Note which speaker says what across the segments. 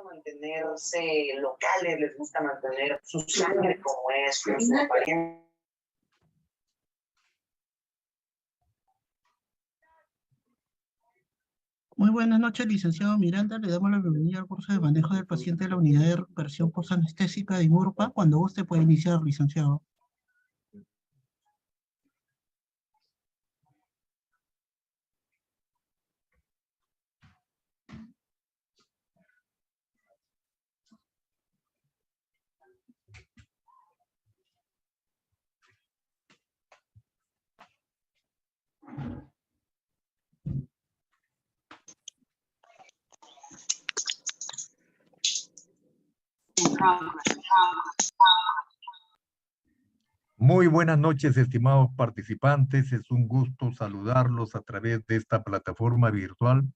Speaker 1: mantenerse locales, les gusta mantener su sangre como es, su apariencia.
Speaker 2: Muy buenas noches, licenciado Miranda. Le damos la bienvenida al curso de manejo del paciente de la unidad de recuperación postanestésica de IMURPA. Cuando guste puede iniciar, licenciado.
Speaker 3: Muy buenas noches, estimados participantes. Es un gusto saludarlos a través de esta plataforma virtual.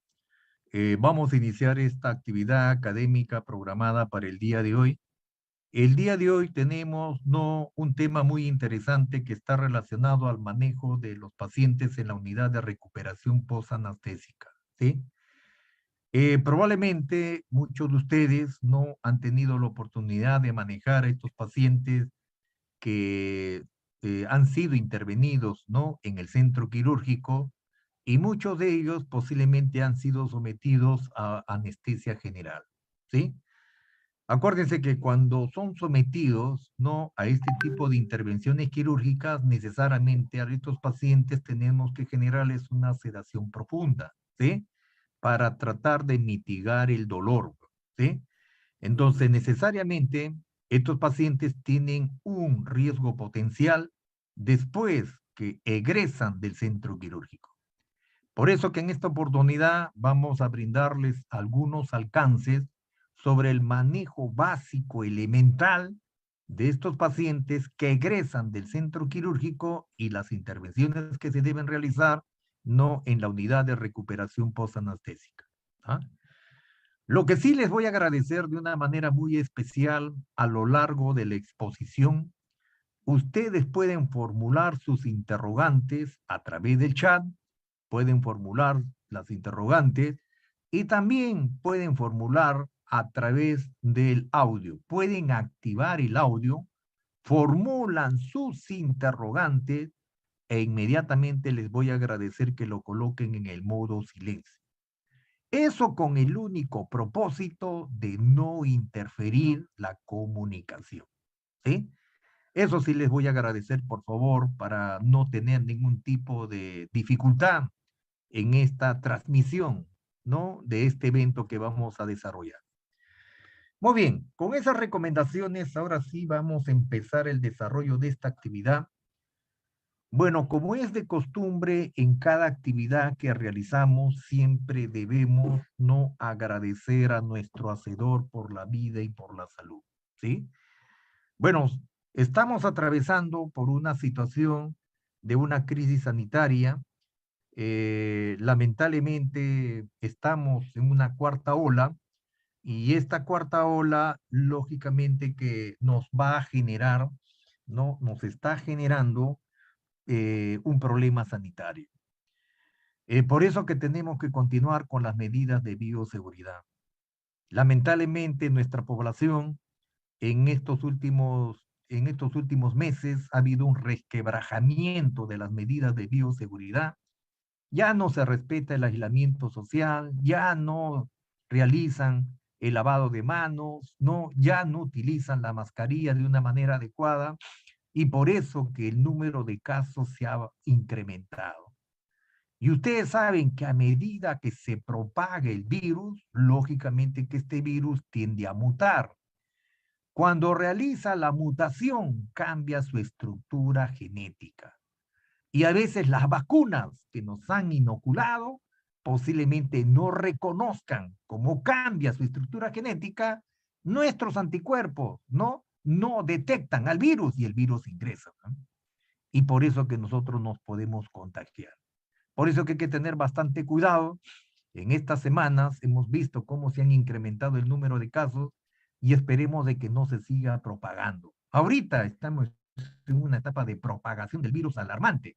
Speaker 3: Vamos a iniciar esta actividad académica programada para el día de hoy. El día de hoy tenemos un tema muy interesante que está relacionado al manejo de los pacientes en la unidad de recuperación postanestésica, ¿sí? Probablemente muchos de ustedes no han tenido la oportunidad de manejar a estos pacientes que han sido intervenidos, ¿no?, en el centro quirúrgico, y muchos de ellos posiblemente han sido sometidos a anestesia general, ¿sí? Acuérdense que cuando son sometidos, ¿no?, a este tipo de intervenciones quirúrgicas, necesariamente a estos pacientes tenemos que generarles una sedación profunda, ¿sí?, para tratar de mitigar el dolor, ¿sí? Entonces, necesariamente, estos pacientes tienen un riesgo potencial después que egresan del centro quirúrgico. Por eso que en esta oportunidad vamos a brindarles algunos alcances sobre el manejo básico elemental de estos pacientes que egresan del centro quirúrgico y las intervenciones que se deben realizar, no en la unidad de recuperación postanestésica, ¿ah? Lo que sí les voy a agradecer de una manera muy especial a lo largo de la exposición, ustedes pueden formular sus interrogantes a través del chat, pueden formular las interrogantes y también pueden formular a través del audio. Pueden activar el audio, formulan sus interrogantes e inmediatamente les voy a agradecer que lo coloquen en el modo silencio. Eso con el único propósito de no interferir la comunicación, ¿sí? Eso sí les voy a agradecer, por favor, para no tener ningún tipo de dificultad en esta transmisión, ¿no?, de este evento que vamos a desarrollar. Muy bien, con esas recomendaciones, ahora sí vamos a empezar el desarrollo de esta actividad. Bueno, como es de costumbre, en cada actividad que realizamos siempre debemos no agradecer a nuestro Hacedor por la vida y por la salud, ¿sí? Bueno, estamos atravesando por una situación de una crisis sanitaria. Lamentablemente estamos en una cuarta ola y esta cuarta ola, lógicamente que nos va a generar, ¿no? Nos está generando un problema sanitario. Por eso que tenemos que continuar con las medidas de bioseguridad. Lamentablemente, nuestra población en estos últimos meses ha habido un resquebrajamiento de las medidas de bioseguridad. Ya no se respeta el aislamiento social, ya no realizan el lavado de manos, no, ya no utilizan la mascarilla de una manera adecuada. Y por eso que el número de casos se ha incrementado. Y ustedes saben que a medida que se propaga el virus, lógicamente que este virus tiende a mutar. Cuando realiza la mutación, cambia su estructura genética. Y a veces las vacunas que nos han inoculado posiblemente no reconozcan cómo cambia su estructura genética, nuestros anticuerpos, no detectan al virus y el virus ingresa, ¿no? Y por eso que nosotros nos podemos contagiar. Por eso que hay que tener bastante cuidado. En estas semanas hemos visto cómo se han incrementado el número de casos y esperemos de que no se siga propagando. Ahorita estamos en una etapa de propagación del virus alarmante,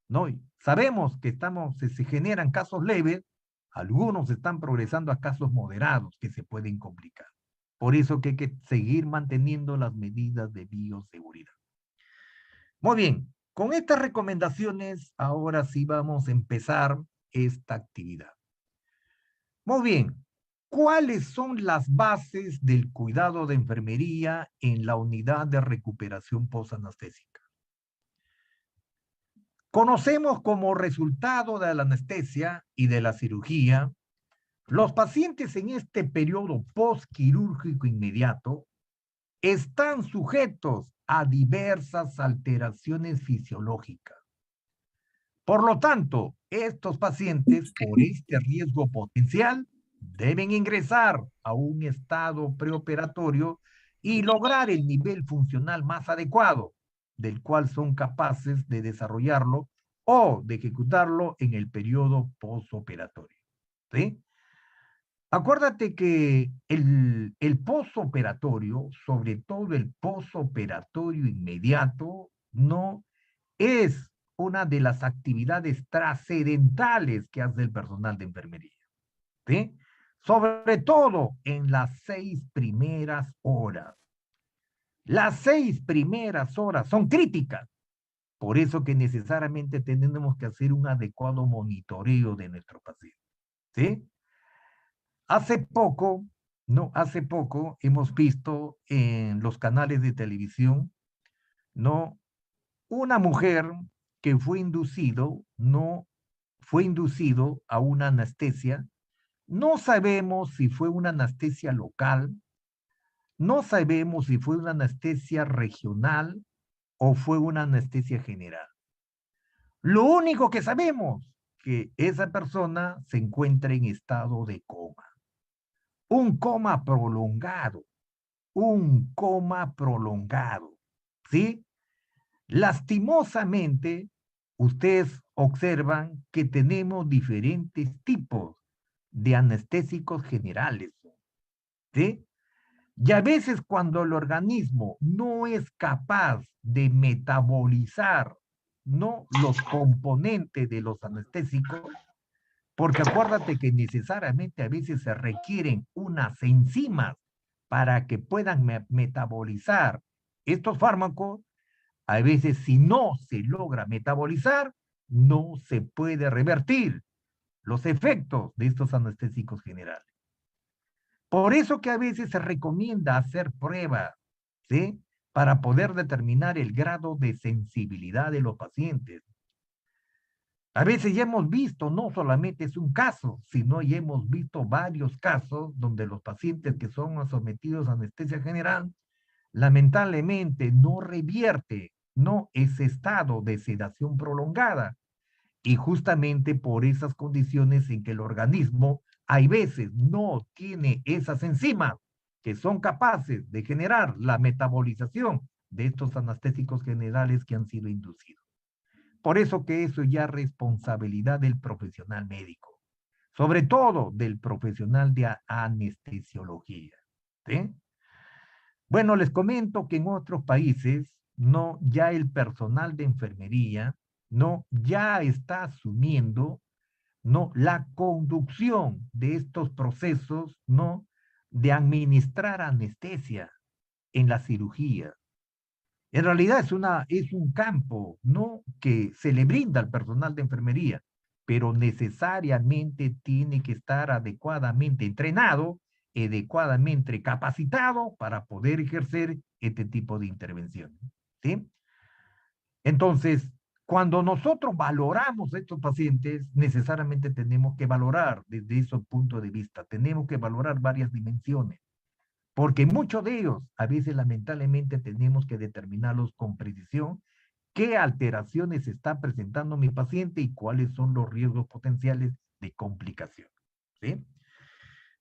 Speaker 3: ¿no? Y sabemos que se generan casos leves, Algunos están progresando a casos moderados que se pueden complicar. Por eso que hay que seguir manteniendo las medidas de bioseguridad. Muy bien, con estas recomendaciones, ahora sí vamos a empezar esta actividad. Muy bien, ¿cuáles son las bases del cuidado de enfermería en la unidad de recuperación postanestésica? Conocemos como resultado de la anestesia y de la cirugía, los pacientes en este periodo postquirúrgico inmediato están sujetos a diversas alteraciones fisiológicas. Por lo tanto, estos pacientes, por este riesgo potencial, deben ingresar a un estado preoperatorio y lograr el nivel funcional más adecuado, del cual son capaces de desarrollarlo o de ejecutarlo en el periodo postoperatorio. ¿Sí? Acuérdate que el postoperatorio, sobre todo el postoperatorio inmediato, no es una de las actividades trascendentales que hace el personal de enfermería. ¿Sí? Sobre todo en las 6 primeras horas. Las 6 primeras horas son críticas. Por eso que necesariamente tenemos que hacer un adecuado monitoreo de nuestro paciente. ¿Sí? Hace poco hemos visto en los canales de televisión, ¿no? Una mujer que fue inducido a una anestesia. No sabemos si fue una anestesia local, no sabemos si fue una anestesia regional o fue una anestesia general. Lo único que sabemos que esa persona se encuentra en estado de coma. Un coma prolongado, ¿sí? Lastimosamente, ustedes observan que tenemos diferentes tipos de anestésicos generales, ¿sí? Y a veces cuando el organismo no es capaz de metabolizar, ¿no?, los componentes de los anestésicos, porque acuérdate que necesariamente a veces se requieren unas enzimas para que puedan metabolizar estos fármacos. A veces si no se logra metabolizar, no se puede revertir los efectos de estos anestésicos generales. Por eso que a veces se recomienda hacer pruebas, ¿sí?, para poder determinar el grado de sensibilidad de los pacientes. A veces ya hemos visto, no solamente es un caso, sino ya hemos visto varios casos donde los pacientes que son sometidos a anestesia general, lamentablemente no revierte, no, ese estado de sedación prolongada. Y justamente por esas condiciones en que el organismo, hay veces, no tiene esas enzimas que son capaces de generar la metabolización de estos anestésicos generales que han sido inducidos. Por eso que eso ya es responsabilidad del profesional médico, sobre todo del profesional de anestesiología, ¿sí? Bueno, les comento que en otros países, no, ya el personal de enfermería, no, ya está asumiendo, no, la conducción de estos procesos, no, de administrar anestesia en la cirugía. En realidad es un campo, ¿no?, que se le brinda al personal de enfermería, pero necesariamente tiene que estar adecuadamente entrenado, adecuadamente capacitado para poder ejercer este tipo de intervención, ¿sí? Entonces, cuando nosotros valoramos a estos pacientes, necesariamente tenemos que valorar desde ese punto de vista, tenemos que valorar varias dimensiones. Porque muchos de ellos, a veces lamentablemente tenemos que determinarlos con precisión qué alteraciones está presentando mi paciente y cuáles son los riesgos potenciales de complicación, ¿sí?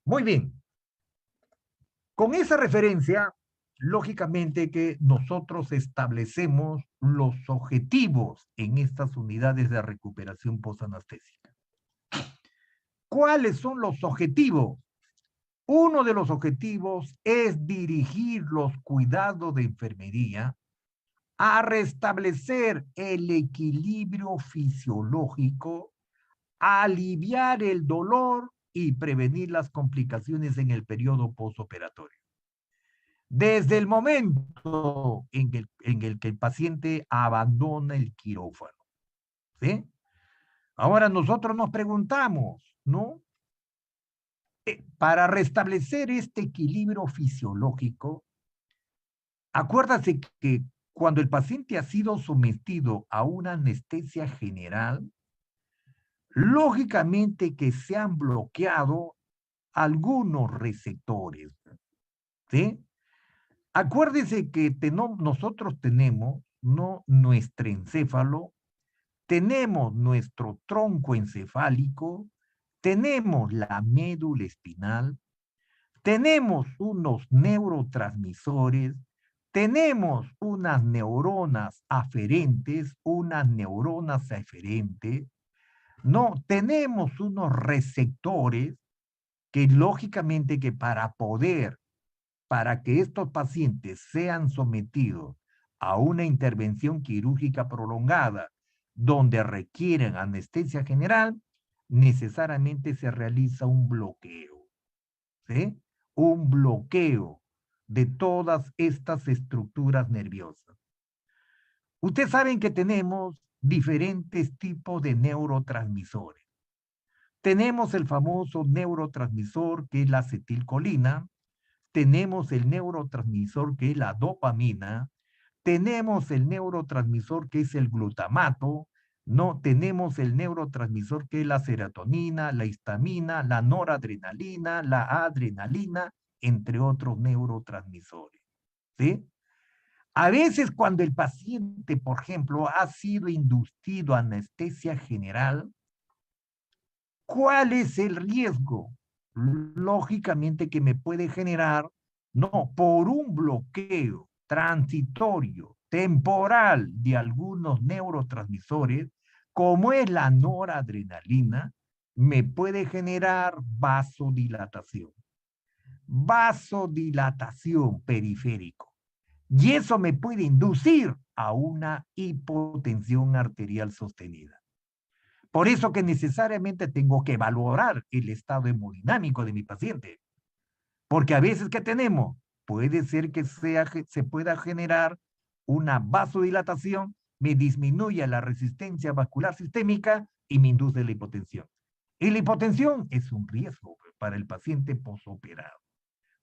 Speaker 3: Muy bien. Con esa referencia, lógicamente que nosotros establecemos los objetivos en estas unidades de recuperación postanestésica. ¿Cuáles son los objetivos? Uno de los objetivos es dirigir los cuidados de enfermería a restablecer el equilibrio fisiológico aliviar el dolor y prevenir las complicaciones en el periodo postoperatorio. Desde el momento en el que el paciente abandona el quirófano, ¿sí? Ahora nosotros nos preguntamos, ¿no? Para restablecer este equilibrio fisiológico, acuérdate que cuando el paciente ha sido sometido a una anestesia general, lógicamente que se han bloqueado algunos receptores, ¿sí? Acuérdese que nosotros tenemos, ¿no?, nuestro encéfalo, tenemos nuestro tronco encefálico, tenemos la médula espinal, tenemos unos neurotransmisores, tenemos unas neuronas aferentes, unas neuronas eferentes, no, tenemos unos receptores que lógicamente que para que estos pacientes sean sometidos a una intervención quirúrgica prolongada donde requieren anestesia general, necesariamente se realiza un bloqueo, ¿sí? Un bloqueo de todas estas estructuras nerviosas. Ustedes saben que tenemos diferentes tipos de neurotransmisores. Tenemos el famoso neurotransmisor que es la acetilcolina, tenemos el neurotransmisor que es la dopamina, tenemos el neurotransmisor que es el glutamato, no tenemos el neurotransmisor que es la serotonina, la histamina, la noradrenalina, la adrenalina, entre otros neurotransmisores, ¿sí? A veces cuando el paciente, por ejemplo, ha sido inducido a anestesia general, ¿cuál es el riesgo? Lógicamente que me puede generar, no, por un bloqueo transitorio, temporal de algunos neurotransmisores, como es la noradrenalina, me puede generar vasodilatación periférico. Y eso me puede inducir a una hipotensión arterial sostenida. Por eso que necesariamente tengo que valorar el estado hemodinámico de mi paciente. Porque a veces, ¿qué tenemos? Puede ser que se pueda generar una vasodilatación, me disminuya la resistencia vascular sistémica y me induce la hipotensión. Y la hipotensión es un riesgo para el paciente posoperado.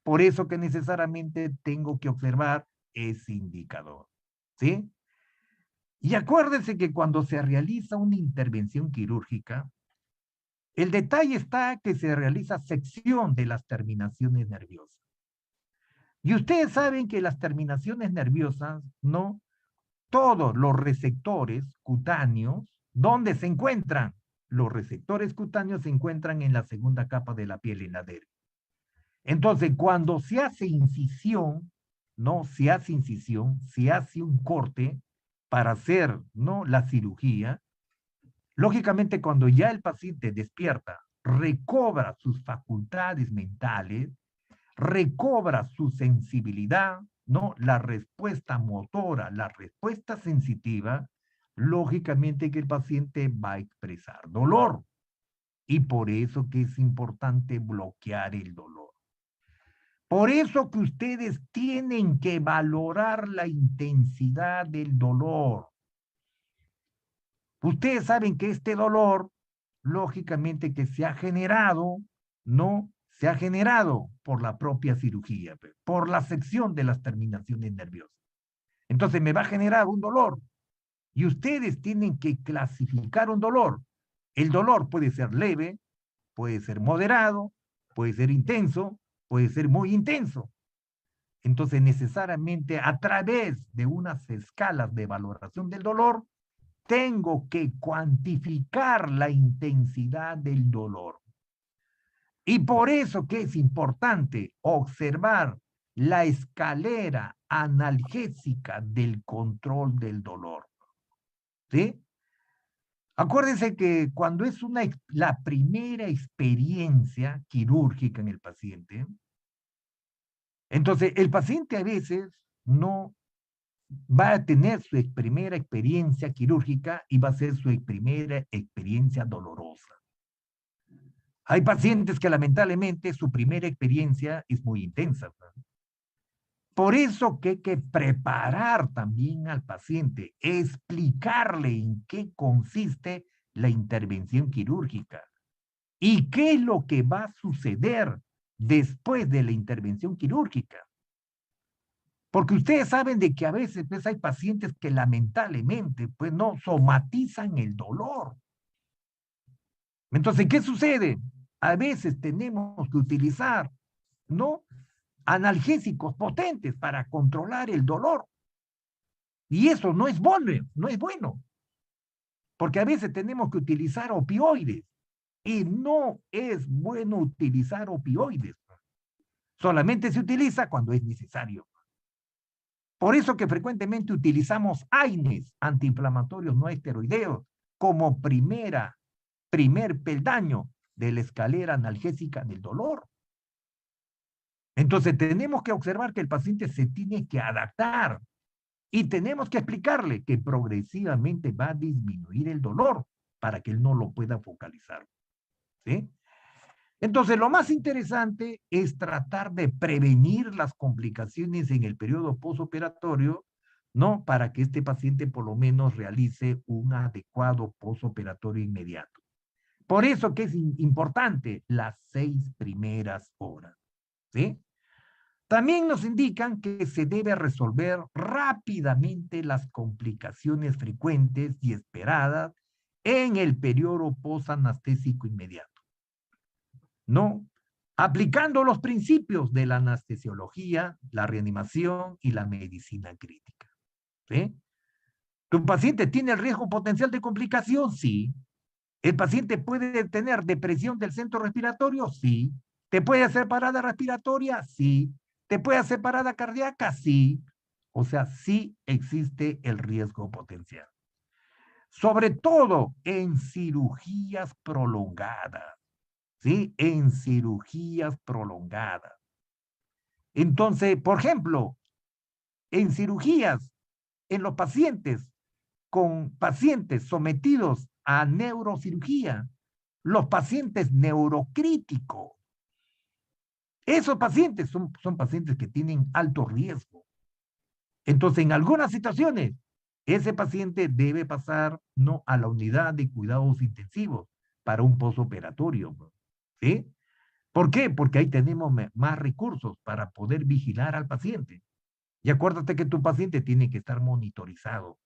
Speaker 3: Por eso que necesariamente tengo que observar ese indicador, ¿sí? Y acuérdense que cuando se realiza una intervención quirúrgica, el detalle está que se realiza sección de las terminaciones nerviosas. Y ustedes saben que las terminaciones nerviosas, ¿no? Todos los receptores cutáneos, ¿dónde se encuentran? Los receptores cutáneos se encuentran en la segunda capa de la piel, en la dermis. Entonces, cuando se hace incisión, ¿no? Se hace incisión, se hace un corte para hacer, ¿no?, la cirugía. Lógicamente, cuando ya el paciente despierta, recobra sus facultades mentales, recobra su sensibilidad, ¿no?, la respuesta motora, la respuesta sensitiva, lógicamente que el paciente va a expresar dolor. Y por eso que es importante bloquear el dolor. Por eso que ustedes tienen que valorar la intensidad del dolor. Ustedes saben que este dolor, lógicamente que se ha generado, ¿no? Se ha generado por la propia cirugía, por la sección de las terminaciones nerviosas. Entonces me va a generar un dolor. Y ustedes tienen que clasificar un dolor. El dolor puede ser leve, puede ser moderado, puede ser intenso, puede ser muy intenso. Entonces, necesariamente, a través de unas escalas de valoración del dolor, tengo que cuantificar la intensidad del dolor. Y por eso que es importante observar la escalera analgésica del control del dolor. ¿Sí? Acuérdense que cuando es la primera experiencia quirúrgica en el paciente, entonces el paciente a veces no va a tener su primera experiencia quirúrgica y va a ser su primera experiencia dolorosa. Hay pacientes que lamentablemente su primera experiencia es muy intensa, ¿no? Por eso que hay que preparar también al paciente, explicarle en qué consiste la intervención quirúrgica y qué es lo que va a suceder después de la intervención quirúrgica. Porque ustedes saben de que a veces pues, hay pacientes que lamentablemente pues, no somatizan el dolor. Entonces, ¿qué sucede? A veces tenemos que utilizar, ¿no?, analgésicos potentes para controlar el dolor. Y eso no es bueno, porque a veces tenemos que utilizar opioides y no es bueno utilizar opioides. Solamente se utiliza cuando es necesario. Por eso que frecuentemente utilizamos AINES, antiinflamatorios no esteroideos, como primer peldaño de la escalera analgésica del dolor. Entonces tenemos que observar que el paciente se tiene que adaptar y tenemos que explicarle que progresivamente va a disminuir el dolor para que él no lo pueda focalizar. ¿Sí? Entonces, lo más interesante es tratar de prevenir las complicaciones en el periodo postoperatorio, ¿no? Para que este paciente por lo menos realice un adecuado postoperatorio inmediato. Por eso que es importante las 6 primeras horas, ¿sí? También nos indican que se debe resolver rápidamente las complicaciones frecuentes y esperadas en el periodo postanestésico inmediato, ¿no? Aplicando los principios de la anestesiología, la reanimación y la medicina crítica. ¿Sí? ¿Tu paciente tiene el riesgo potencial de complicación? Sí. ¿El paciente puede tener depresión del centro respiratorio? Sí. ¿Te puede hacer parada respiratoria? Sí. ¿Te puede hacer parada cardíaca? Sí. O sea, sí existe el riesgo potencial. Sobre todo en cirugías prolongadas. ¿Sí? En cirugías prolongadas. Entonces, por ejemplo, en cirugías, en los pacientes con pacientes sometidos a neurocirugía, los pacientes neurocríticos, esos pacientes son pacientes que tienen alto riesgo. Entonces, en algunas situaciones, ese paciente debe pasar no a la unidad de cuidados intensivos para un postoperatorio, ¿sí? ¿Por qué? Porque ahí tenemos más recursos para poder vigilar al paciente. Y acuérdate que tu paciente tiene que estar monitorizado,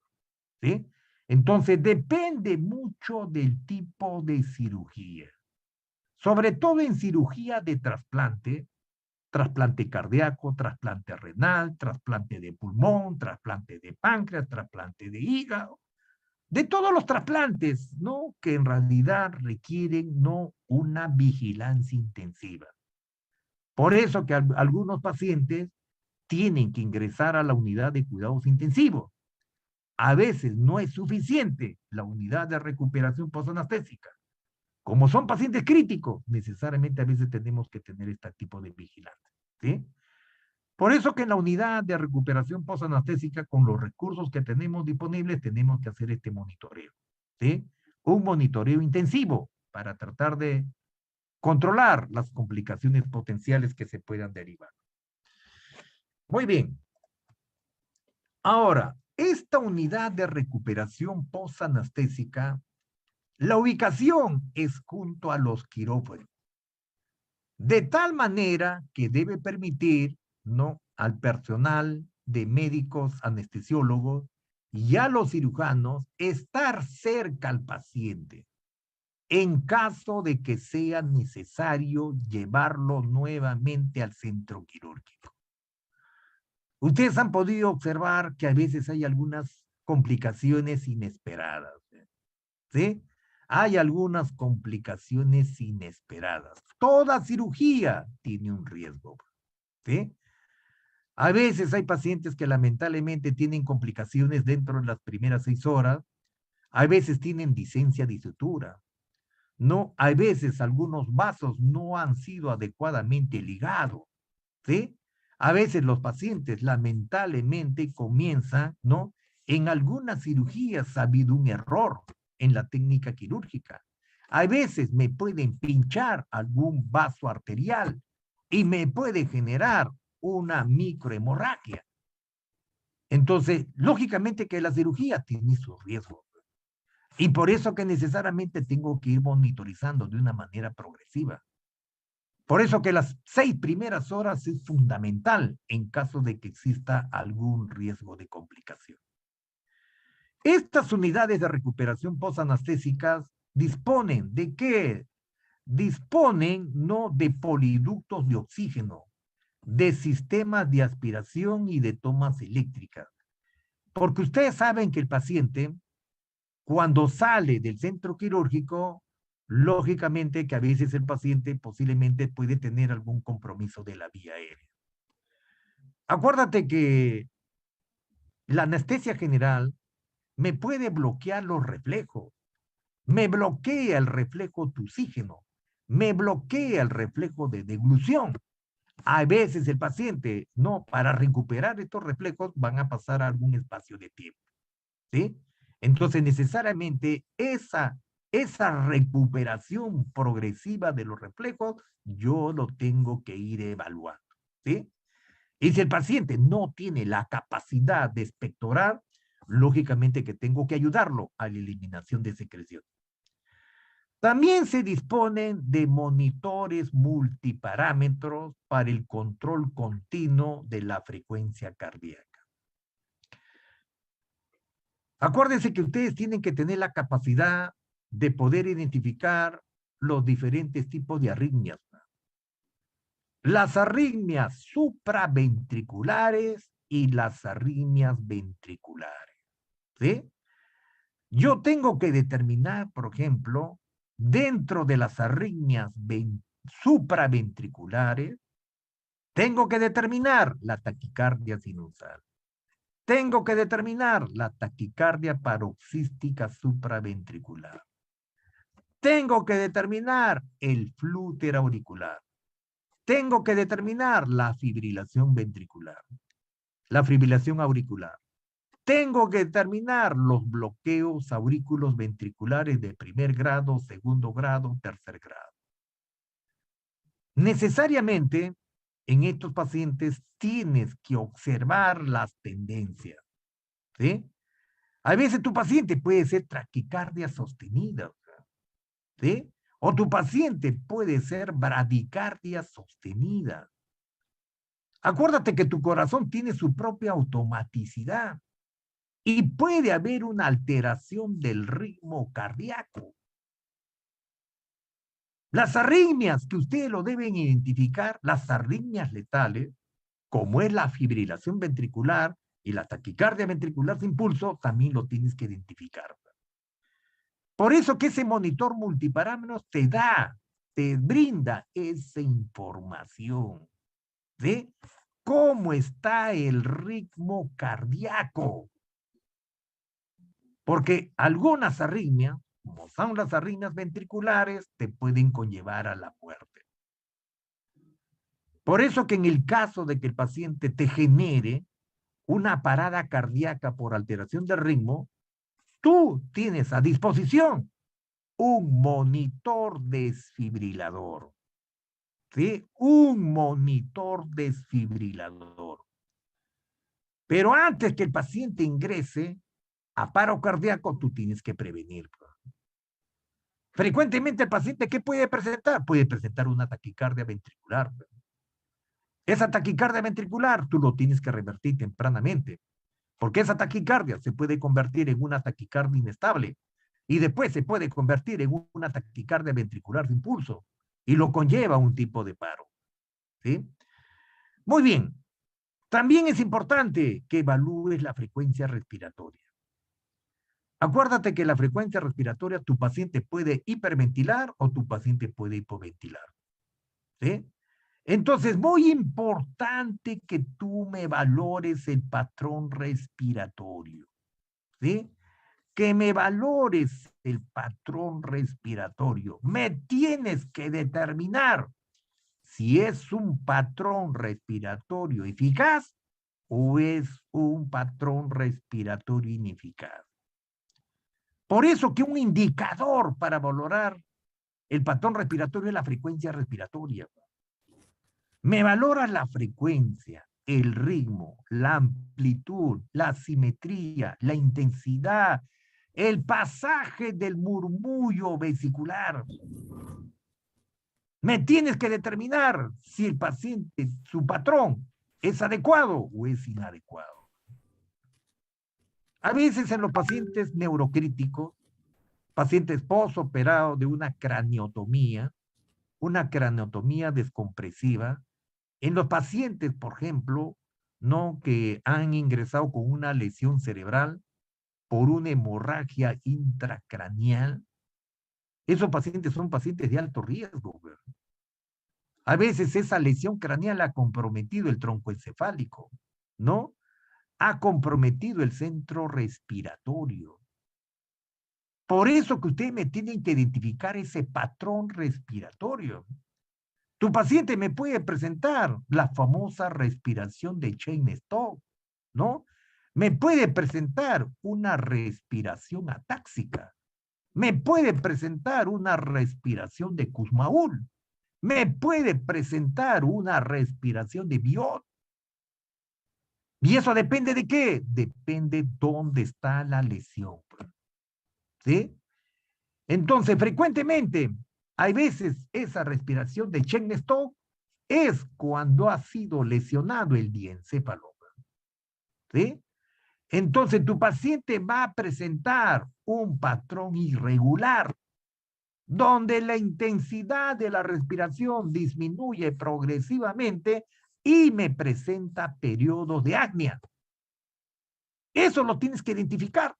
Speaker 3: ¿sí? Entonces, depende mucho del tipo de cirugía. Sobre todo en cirugía de trasplante cardíaco, trasplante renal, trasplante de pulmón, trasplante de páncreas, trasplante de hígado, de todos los trasplantes, ¿no? Que en realidad requieren, ¿no?, una vigilancia intensiva. Por eso que algunos pacientes tienen que ingresar a la unidad de cuidados intensivos. A veces no es suficiente la unidad de recuperación postanestésica. Como son pacientes críticos, necesariamente a veces tenemos que tener este tipo de vigilancia, ¿sí? Por eso que en la unidad de recuperación postanestésica, con los recursos que tenemos disponibles, tenemos que hacer este monitoreo, ¿sí? Un monitoreo intensivo para tratar de controlar las complicaciones potenciales que se puedan derivar. Muy bien. Ahora, esta unidad de recuperación postanestésica, la ubicación es junto a los quirófanos, de tal manera que debe permitir, ¿no?, al personal de médicos anestesiólogos y a los cirujanos estar cerca al paciente en caso de que sea necesario llevarlo nuevamente al centro quirúrgico. Ustedes han podido observar que a veces hay algunas complicaciones inesperadas, ¿sí? Hay algunas complicaciones inesperadas. Toda cirugía tiene un riesgo, ¿sí? A veces hay pacientes que lamentablemente tienen complicaciones dentro de las primeras 6 horas. A veces tienen disencia de sutura. No, a veces algunos vasos no han sido adecuadamente ligados, ¿sí? A veces los pacientes lamentablemente comienzan, ¿no? En algunas cirugías ha habido un error en la técnica quirúrgica. A veces me pueden pinchar algún vaso arterial y me puede generar una microhemorragia. Entonces, lógicamente que la cirugía tiene sus riesgos. Y por eso que necesariamente tengo que ir monitorizando de una manera progresiva. Por eso que las 6 primeras horas es fundamental en caso de que exista algún riesgo de complicación. Estas unidades de recuperación postanestésicas disponen de qué? Disponen no de poliductos de oxígeno, de sistemas de aspiración y de tomas eléctricas. Porque ustedes saben que el paciente, cuando sale del centro quirúrgico, lógicamente que a veces el paciente posiblemente puede tener algún compromiso de la vía aérea. Acuérdate que la anestesia general me puede bloquear los reflejos, me bloquea el reflejo tussígeno, me bloquea el reflejo de deglución. A veces el paciente, no, para recuperar estos reflejos van a pasar algún espacio de tiempo, ¿sí? Entonces, necesariamente esa recuperación progresiva de los reflejos, yo lo tengo que ir evaluando, ¿sí? Y si el paciente no tiene la capacidad de expectorar, lógicamente que tengo que ayudarlo a la eliminación de secreción. También se disponen de monitores multiparámetros para el control continuo de la frecuencia cardíaca. Acuérdense que ustedes tienen que tener la capacidad de poder identificar los diferentes tipos de arritmias. Las arritmias supraventriculares y las arritmias ventriculares, ¿sí? Yo tengo que determinar, por ejemplo, dentro de las arritmias supraventriculares, tengo que determinar la taquicardia sinusal. Tengo que determinar la taquicardia paroxística supraventricular. Tengo que determinar el flúter auricular. Tengo que determinar la fibrilación ventricular, la fibrilación auricular. Tengo que determinar los bloqueos aurículos ventriculares de primer grado, segundo grado, tercer grado. Necesariamente, en estos pacientes tienes que observar las tendencias, ¿sí? A veces tu paciente puede ser taquicardia sostenida, ¿sí? O tu paciente puede ser bradicardia sostenida. Acuérdate que tu corazón tiene su propia automaticidad y puede haber una alteración del ritmo cardíaco. Las arritmias que ustedes lo deben identificar, las arritmias letales, como es la fibrilación ventricular y la taquicardia ventricular sin pulso, también lo tienes que identificar. Por eso que ese monitor multiparámetros te brinda esa información de cómo está el ritmo cardíaco. Porque algunas arritmias, como son las arritmias ventriculares, te pueden conllevar a la muerte. Por eso que en el caso de que el paciente te genere una parada cardíaca por alteración del ritmo, tú tienes a disposición un monitor desfibrilador, ¿sí? Un monitor desfibrilador. Pero antes que el paciente ingrese a paro cardíaco, tú tienes que prevenir. Frecuentemente el paciente, ¿qué puede presentar? Puede presentar una taquicardia ventricular. Esa taquicardia ventricular tú lo tienes que revertir tempranamente, porque esa taquicardia se puede convertir en una taquicardia inestable y después se puede convertir en una taquicardia ventricular de impulso y lo conlleva a un tipo de paro, ¿sí? Muy bien. También es importante que evalúes la frecuencia respiratoria. Acuérdate que la frecuencia respiratoria, tu paciente puede hiperventilar o tu paciente puede hipoventilar, ¿sí? Entonces, muy importante que tú me valores el patrón respiratorio, ¿sí? Que me valores el patrón respiratorio. Me tienes que determinar si es un patrón respiratorio eficaz o es un patrón respiratorio ineficaz. Por eso que un indicador para valorar El patrón respiratorio es la frecuencia respiratoria. Me valoras la frecuencia, el ritmo, la amplitud, la simetría, la intensidad, el pasaje del murmullo vesicular. Me tienes que determinar si el paciente, su patrón, es adecuado o es inadecuado. A veces en los pacientes neurocríticos, pacientes posoperados de una craniotomía descompresiva, en los pacientes, por ejemplo, ¿no?, que han ingresado con una lesión cerebral por una hemorragia intracraneal, esos pacientes son pacientes de alto riesgo, ¿verdad? A veces esa lesión craneal ha comprometido el tronco encefálico, ¿no? Ha comprometido el centro respiratorio. Por eso que ustedes me tienen que identificar ese patrón respiratorio. Tu paciente me puede presentar la famosa respiración de Cheyne-Stokes, ¿no? Me puede presentar una respiración atáxica. Me puede presentar una respiración de Kussmaul. Me puede presentar una respiración de Biot. ¿Y eso depende de qué? Depende dónde está la lesión. ¿Sí? Entonces, frecuentemente, hay veces esa respiración de Cheyne-Stokes es cuando ha sido lesionado el diencéfalo. ¿Sí? Entonces, tu paciente va a presentar un patrón irregular, donde la intensidad de la respiración disminuye progresivamente y me presenta periodos de apnea. Eso lo tienes que identificar.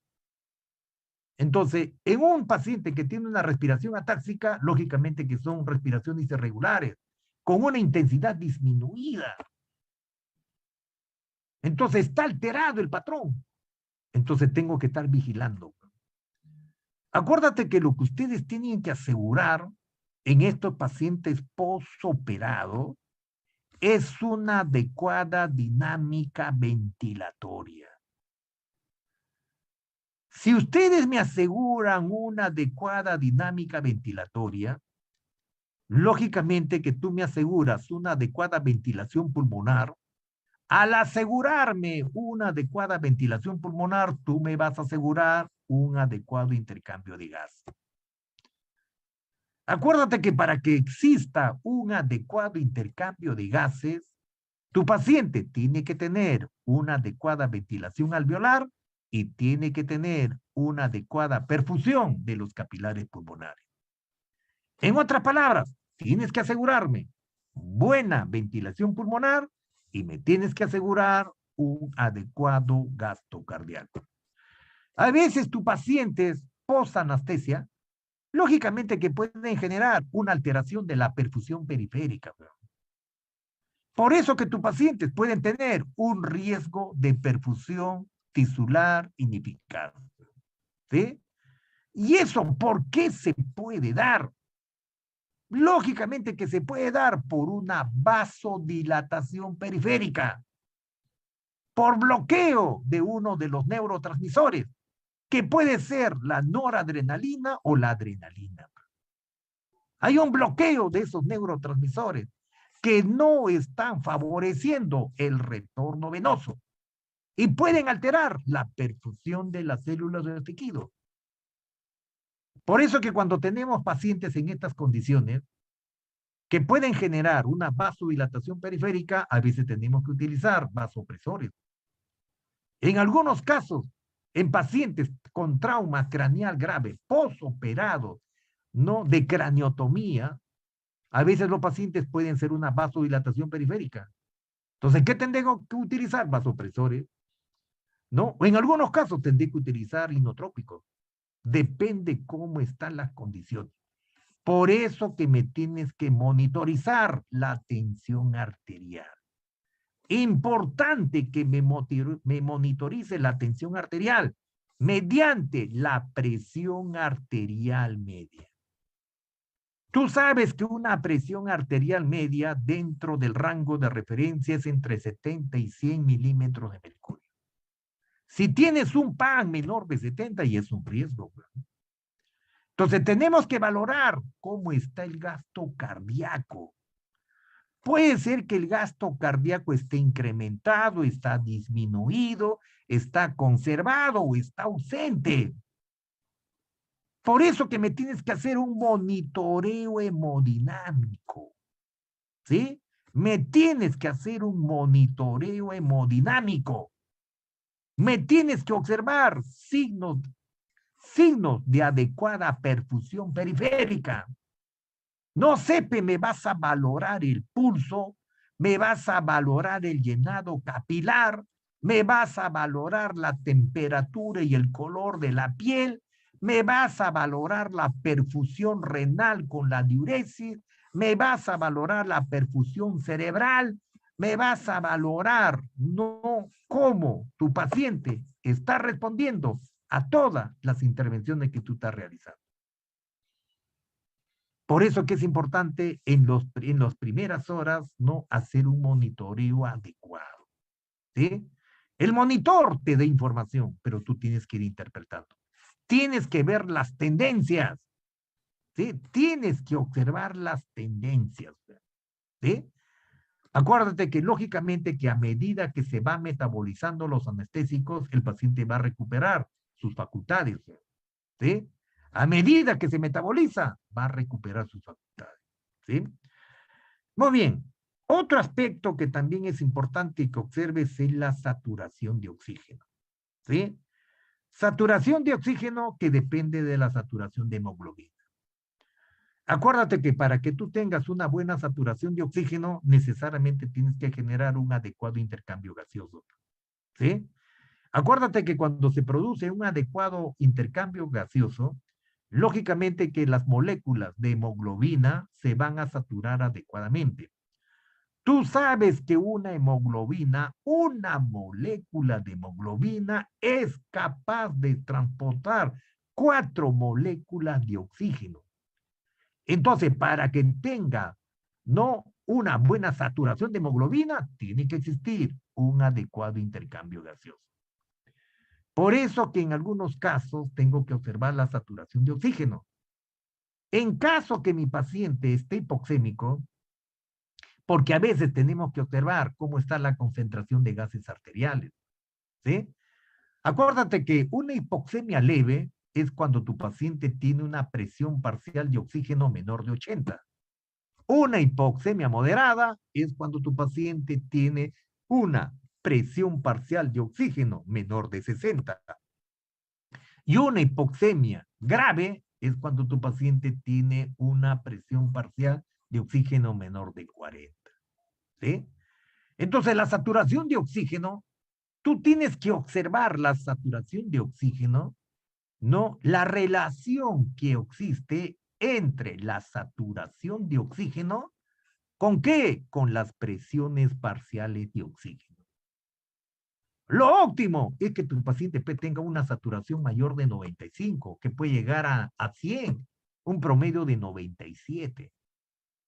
Speaker 3: Entonces, en un paciente que tiene una respiración atáxica, lógicamente que son respiraciones irregulares, con una intensidad disminuida. Entonces, está alterado el patrón. Entonces, tengo que estar vigilando. Acuérdate que lo que ustedes tienen que asegurar en estos pacientes posoperados es una adecuada dinámica ventilatoria. Si ustedes me aseguran una adecuada dinámica ventilatoria, lógicamente que tú me aseguras una adecuada ventilación pulmonar. Al asegurarme una adecuada ventilación pulmonar, tú me vas a asegurar un adecuado intercambio de gas. Acuérdate que para que exista un adecuado intercambio de gases, tu paciente tiene que tener una adecuada ventilación alveolar y tiene que tener una adecuada perfusión de los capilares pulmonares. En otras palabras, tienes que asegurarme buena ventilación pulmonar y me tienes que asegurar un adecuado gasto cardíaco. A veces tus pacientes post-anestesia, lógicamente que pueden generar una alteración de la perfusión periférica. Por eso que tus pacientes pueden tener un riesgo de perfusión tisular ineficaz. ¿Sí? ¿Y eso por qué se puede dar? Lógicamente que se puede dar por una vasodilatación periférica, por bloqueo de uno de los neurotransmisores, que puede ser la noradrenalina o la adrenalina. Hay un bloqueo de esos neurotransmisores que no están favoreciendo el retorno venoso y pueden alterar la perfusión de las células del tejido. Por eso que cuando tenemos pacientes en estas condiciones que pueden generar una vasodilatación periférica, a veces tenemos que utilizar vasopresores. En algunos casos, en pacientes con trauma craneal grave, posoperados, ¿no?, de craniotomía, a veces los pacientes pueden ser una vasodilatación periférica. Entonces, ¿qué tengo que utilizar? Vasopresores, ¿no? O en algunos casos tendré que utilizar inotrópicos. Depende cómo están las condiciones. Por eso que me tienes que monitorizar la tensión arterial. Importante que me monitorice la tensión arterial mediante la presión arterial media. Tú sabes que una presión arterial media dentro del rango de referencia es entre 70 y 100 milímetros de mercurio. Si tienes un PAN menor de 70, y es un riesgo, ¿verdad? Entonces tenemos que valorar cómo está el gasto cardíaco. Puede ser que el gasto cardíaco esté incrementado, está disminuido, está conservado o está ausente. Por eso que me tienes que hacer un monitoreo hemodinámico, ¿sí? Me tienes que hacer un monitoreo hemodinámico. Me tienes que observar signos de adecuada perfusión periférica. No sepe, me vas a valorar el pulso, me vas a valorar el llenado capilar, me vas a valorar la temperatura y el color de la piel, me vas a valorar la perfusión renal con la diuresis, me vas a valorar la perfusión cerebral, me vas a valorar no cómo tu paciente está respondiendo a todas las intervenciones que tú estás realizando. Por eso que es importante en las primeras horas no hacer un monitoreo adecuado, ¿sí? El monitor te da información, pero tú tienes que ir interpretando. Tienes que ver las tendencias, ¿sí? Tienes que observar las tendencias, ¿sí? Acuérdate que lógicamente que a medida que se va metabolizando los anestésicos, el paciente va a recuperar sus facultades, ¿sí? A medida que se metaboliza, va a recuperar sus facultades, ¿sí? Muy bien. Otro aspecto que también es importante que observes es la saturación de oxígeno, ¿sí? Saturación de oxígeno que depende de la saturación de hemoglobina. Acuérdate que para que tú tengas una buena saturación de oxígeno, necesariamente tienes que generar un adecuado intercambio gaseoso, ¿sí? Acuérdate que cuando se produce un adecuado intercambio gaseoso, lógicamente que las moléculas de hemoglobina se van a saturar adecuadamente. Tú sabes que una molécula de hemoglobina es capaz de transportar 4 moléculas de oxígeno. Entonces, para que tenga una buena saturación de hemoglobina, tiene que existir un adecuado intercambio gaseoso. Por eso que en algunos casos tengo que observar la saturación de oxígeno. En caso que mi paciente esté hipoxémico, porque a veces tenemos que observar cómo está la concentración de gases arteriales, ¿sí? Acuérdate que una hipoxemia leve es cuando tu paciente tiene una presión parcial de oxígeno menor de 80. Una hipoxemia moderada es cuando tu paciente tiene una presión parcial de oxígeno menor de 60. Y una hipoxemia grave es cuando tu paciente tiene una presión parcial de oxígeno menor de 40. ¿Sí? Entonces, la saturación de oxígeno, tú tienes que observar la saturación de oxígeno, ¿no? La relación que existe entre la saturación de oxígeno, ¿con qué? Con las presiones parciales de oxígeno. Lo óptimo es que tu paciente tenga una saturación mayor de 95, que puede llegar a 100, un promedio de 97.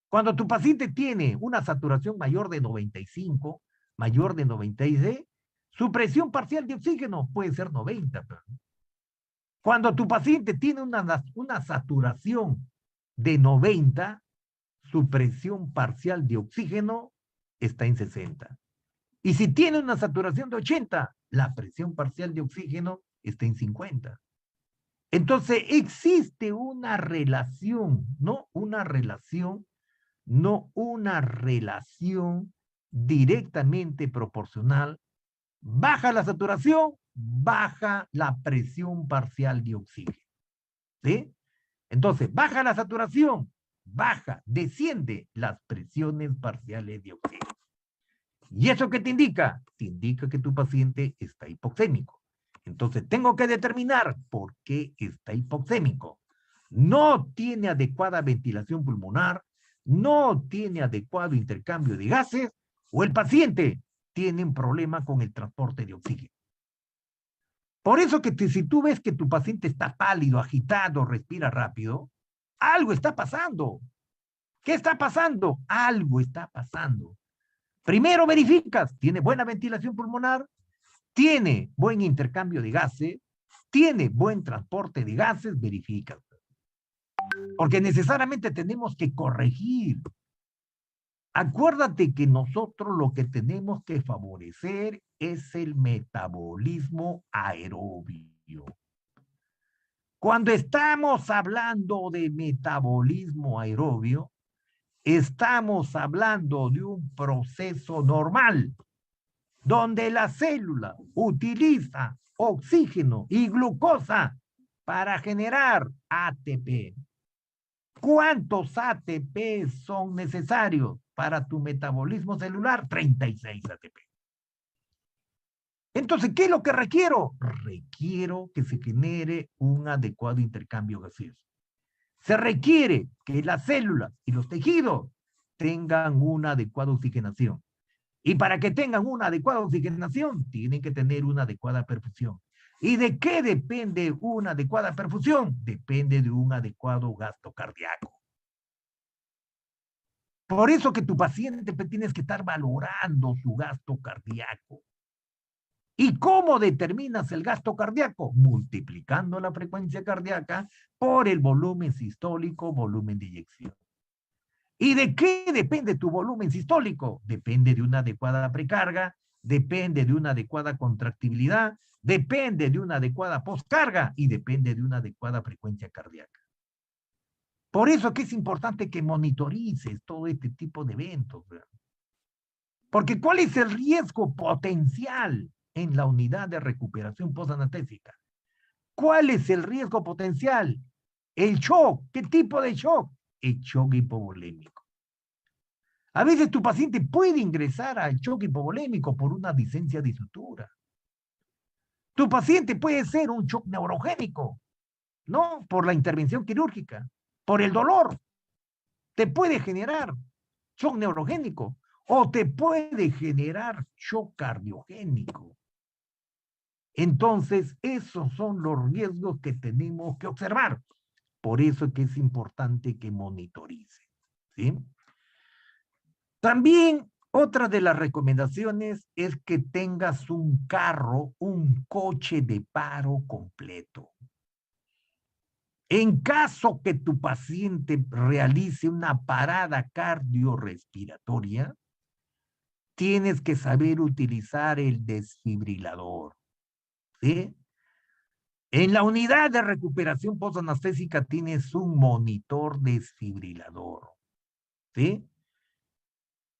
Speaker 3: Cuando tu paciente tiene una saturación mayor de 95, mayor de 96, su presión parcial de oxígeno puede ser 90. Cuando tu paciente tiene una saturación de 90, su presión parcial de oxígeno está en 60. Y si tiene una saturación de 80, la presión parcial de oxígeno está en 50. Entonces existe una relación, no una relación directamente proporcional. Baja la saturación, baja la presión parcial de oxígeno. ¿Sí? Entonces, baja la saturación, desciende las presiones parciales de oxígeno. ¿Y eso qué te indica? Te indica que tu paciente está hipoxémico. Entonces, tengo que determinar por qué está hipoxémico. No tiene adecuada ventilación pulmonar, no tiene adecuado intercambio de gases, o el paciente tiene un problema con el transporte de oxígeno. Por eso que si tú ves que tu paciente está pálido, agitado, respira rápido, algo está pasando. ¿Qué está pasando? Algo está pasando. Primero verificas, tiene buena ventilación pulmonar, tiene buen intercambio de gases, tiene buen transporte de gases, verificas. porque necesariamente tenemos que corregir. Acuérdate que nosotros lo que tenemos que favorecer es el metabolismo aerobio. Cuando estamos hablando de metabolismo aerobio, estamos hablando de un proceso normal, donde la célula utiliza oxígeno y glucosa para generar ATP. ¿Cuántos ATP son necesarios para tu metabolismo celular? 36 ATP. Entonces, ¿qué es lo que requiero? Requiero que se genere un adecuado intercambio gaseoso. Se requiere que las células y los tejidos tengan una adecuada oxigenación. Y para que tengan una adecuada oxigenación, tienen que tener una adecuada perfusión. ¿Y de qué depende una adecuada perfusión? Depende de un adecuado gasto cardíaco. Por eso que tu paciente tienes que estar valorando su gasto cardíaco. ¿Y cómo determinas el gasto cardíaco? Multiplicando la frecuencia cardíaca por el volumen sistólico, volumen de eyección. ¿Y de qué depende tu volumen sistólico? Depende de una adecuada precarga, depende de una adecuada contractibilidad, depende de una adecuada postcarga y depende de una adecuada frecuencia cardíaca. Por eso que es importante que monitorices todo este tipo de eventos, ¿verdad? Porque ¿cuál es el riesgo potencial en la unidad de recuperación postanestésica? ¿Cuál es el riesgo potencial? El shock. ¿Qué tipo de shock? El shock hipovolémico. A veces tu paciente puede ingresar al shock hipovolémico por una disencia de sutura. Tu paciente puede ser un shock neurogénico, ¿no? Por la intervención quirúrgica, por el dolor. Te puede generar shock neurogénico o te puede generar shock cardiogénico. Entonces, esos son los riesgos que tenemos que observar. Por eso es que es importante que monitorice, ¿sí? También otra de las recomendaciones es que tengas un carro, un coche de paro completo. En caso que tu paciente realice una parada cardiorrespiratoria, tienes que saber utilizar el desfibrilador, ¿sí? En la unidad de recuperación postanestésica tienes un monitor desfibrilador, ¿sí?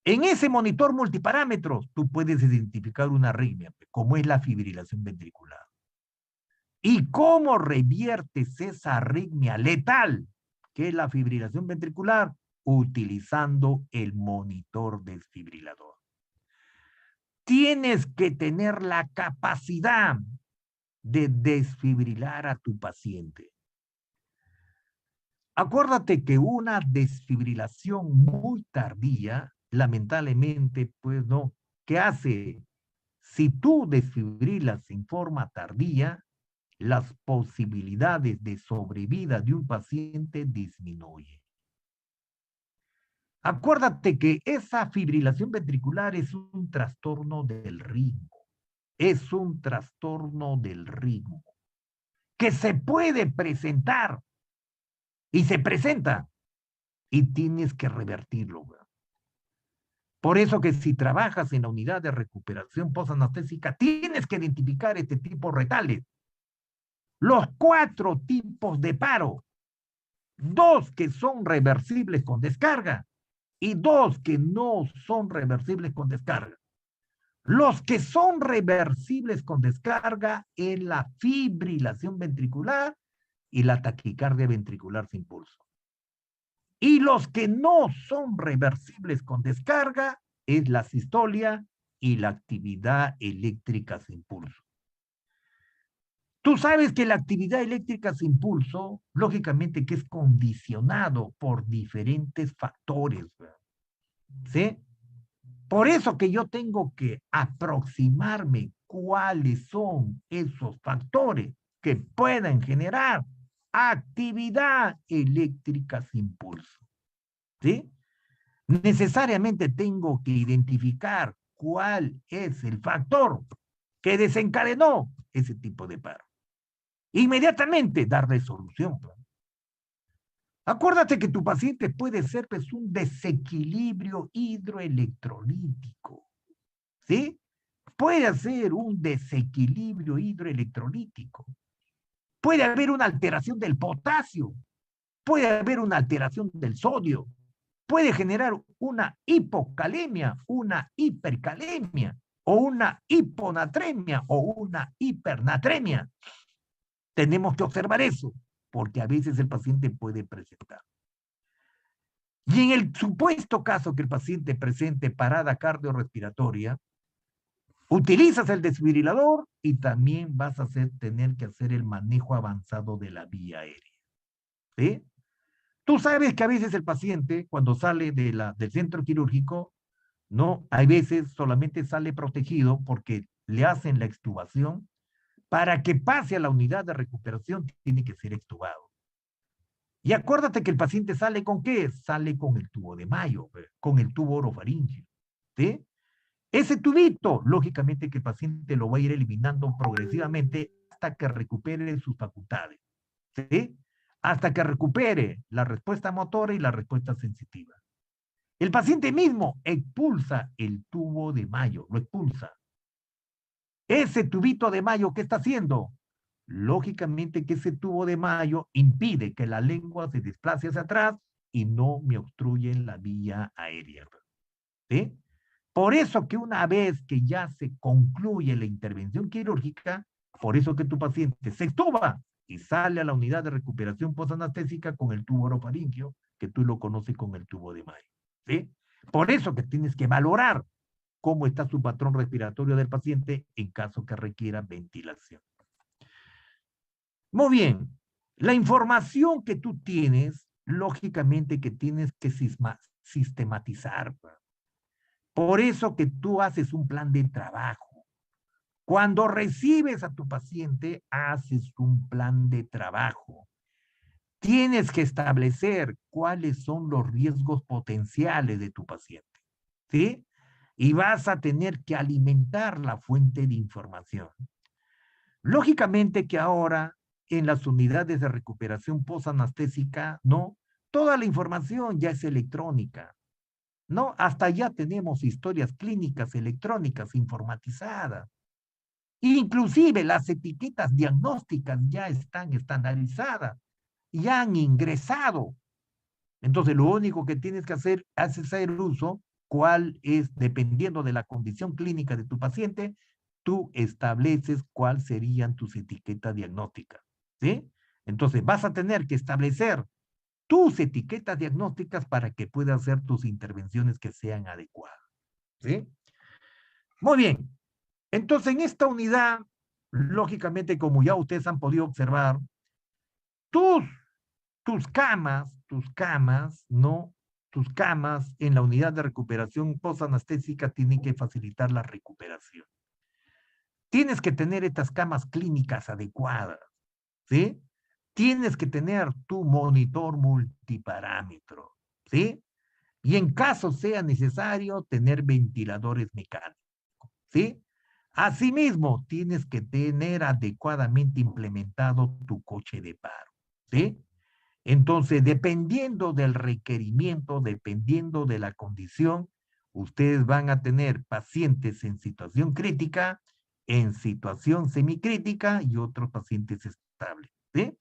Speaker 3: En ese monitor multiparámetros, tú puedes identificar una arritmia, como es la fibrilación ventricular. ¿Y cómo reviertes esa arritmia letal, que es la fibrilación ventricular? Utilizando el monitor desfibrilador. Tienes que tener la capacidad de desfibrilar a tu paciente. Acuérdate que una desfibrilación muy tardía, lamentablemente, pues no, ¿qué hace? Si tú desfibrilas en forma tardía, las posibilidades de sobrevida de un paciente disminuyen. Acuérdate que esa fibrilación ventricular es un trastorno del ritmo. Es un trastorno del ritmo que se puede presentar y se presenta y tienes que revertirlo. Por eso que si trabajas en la unidad de recuperación postanestésica, tienes que identificar este tipo de retales. Los 4 tipos de paro. 2 que son reversibles con descarga y 2 que no son reversibles con descarga. Los que son reversibles con descarga es la fibrilación ventricular y la taquicardia ventricular sin pulso. Y los que no son reversibles con descarga es la sistolia y la actividad eléctrica sin pulso. Tú sabes que la actividad eléctrica sin pulso, lógicamente que es condicionado por diferentes factores, ¿sí? Por eso que yo tengo que aproximarme cuáles son esos factores que puedan generar actividad eléctrica sin pulso, ¿sí? Necesariamente tengo que identificar cuál es el factor que desencadenó ese tipo de paro. Inmediatamente darle solución. Acuérdate que tu paciente puede ser pues, un desequilibrio hidroelectrolítico, ¿sí? Puede ser un desequilibrio hidroelectrolítico. Puede haber una alteración del potasio, puede haber una alteración del sodio, puede generar una hipocalemia, una hipercalemia, o una hiponatremia, o una hipernatremia. Tenemos que observar eso, porque a veces el paciente puede presentar. Y en el supuesto caso que el paciente presente parada cardiorrespiratoria, utilizas el desfibrilador y también vas a tener que hacer el manejo avanzado de la vía aérea. ¿Sí? Tú sabes que a veces el paciente, cuando sale del centro quirúrgico, no, hay veces solamente sale protegido porque le hacen la extubación. Para que pase a la unidad de recuperación, tiene que ser extubado. Y acuérdate que el paciente sale con ¿qué? Sale con el tubo de Mayo, con el tubo orofaríngeo. ¿Sí? Ese tubito, lógicamente que el paciente lo va a ir eliminando progresivamente hasta que recupere sus facultades. ¿Sí? Hasta que recupere la respuesta motora y la respuesta sensitiva. El paciente mismo expulsa el tubo de Mayo, lo expulsa. Ese tubito de Mayo, ¿qué está haciendo? Lógicamente que ese tubo de Mayo impide que la lengua se desplace hacia atrás y no me obstruye la vía aérea. ¿Sí? Por eso que una vez que ya se concluye la intervención quirúrgica, por eso que tu paciente se extuba y sale a la unidad de recuperación postanestésica con el tubo orofaríngeo, que tú lo conoces con el tubo de Mayo. ¿Sí? Por eso que tienes que valorar cómo está su patrón respiratorio del paciente en caso que requiera ventilación. Muy bien, la información que tú tienes, lógicamente que tienes que sistematizar. Por eso que tú haces un plan de trabajo. Cuando recibes a tu paciente, haces un plan de trabajo. Tienes que establecer cuáles son los riesgos potenciales de tu paciente, ¿sí? Y vas a tener que alimentar la fuente de información. Lógicamente que ahora en las unidades de recuperación postanestésica, ¿no? Toda la información ya es electrónica, ¿no? Hasta ya tenemos historias clínicas electrónicas informatizadas. Inclusive las etiquetas diagnósticas ya están estandarizadas, ya han ingresado. Entonces lo único que tienes que hacer es hacer uso, cuál es, dependiendo de la condición clínica de tu paciente, tú estableces cuáles serían tus etiquetas diagnósticas, ¿sí? Entonces vas a tener que establecer tus etiquetas diagnósticas para que puedas hacer tus intervenciones que sean adecuadas, ¿sí? Muy bien. Entonces, en esta unidad, lógicamente, como ya ustedes han podido observar, tus camas, ¿no? Tus camas en la unidad de recuperación postanestésica tienen que facilitar la recuperación. Tienes que tener estas camas clínicas adecuadas, ¿sí? Tienes que tener tu monitor multiparámetro, ¿sí? Y en caso sea necesario, tener ventiladores mecánicos, ¿sí? Asimismo, tienes que tener adecuadamente implementado tu coche de paro, ¿sí? Entonces, dependiendo del requerimiento, dependiendo de la condición, ustedes van a tener pacientes en situación crítica, en situación semicrítica y otros pacientes estables, ¿sí?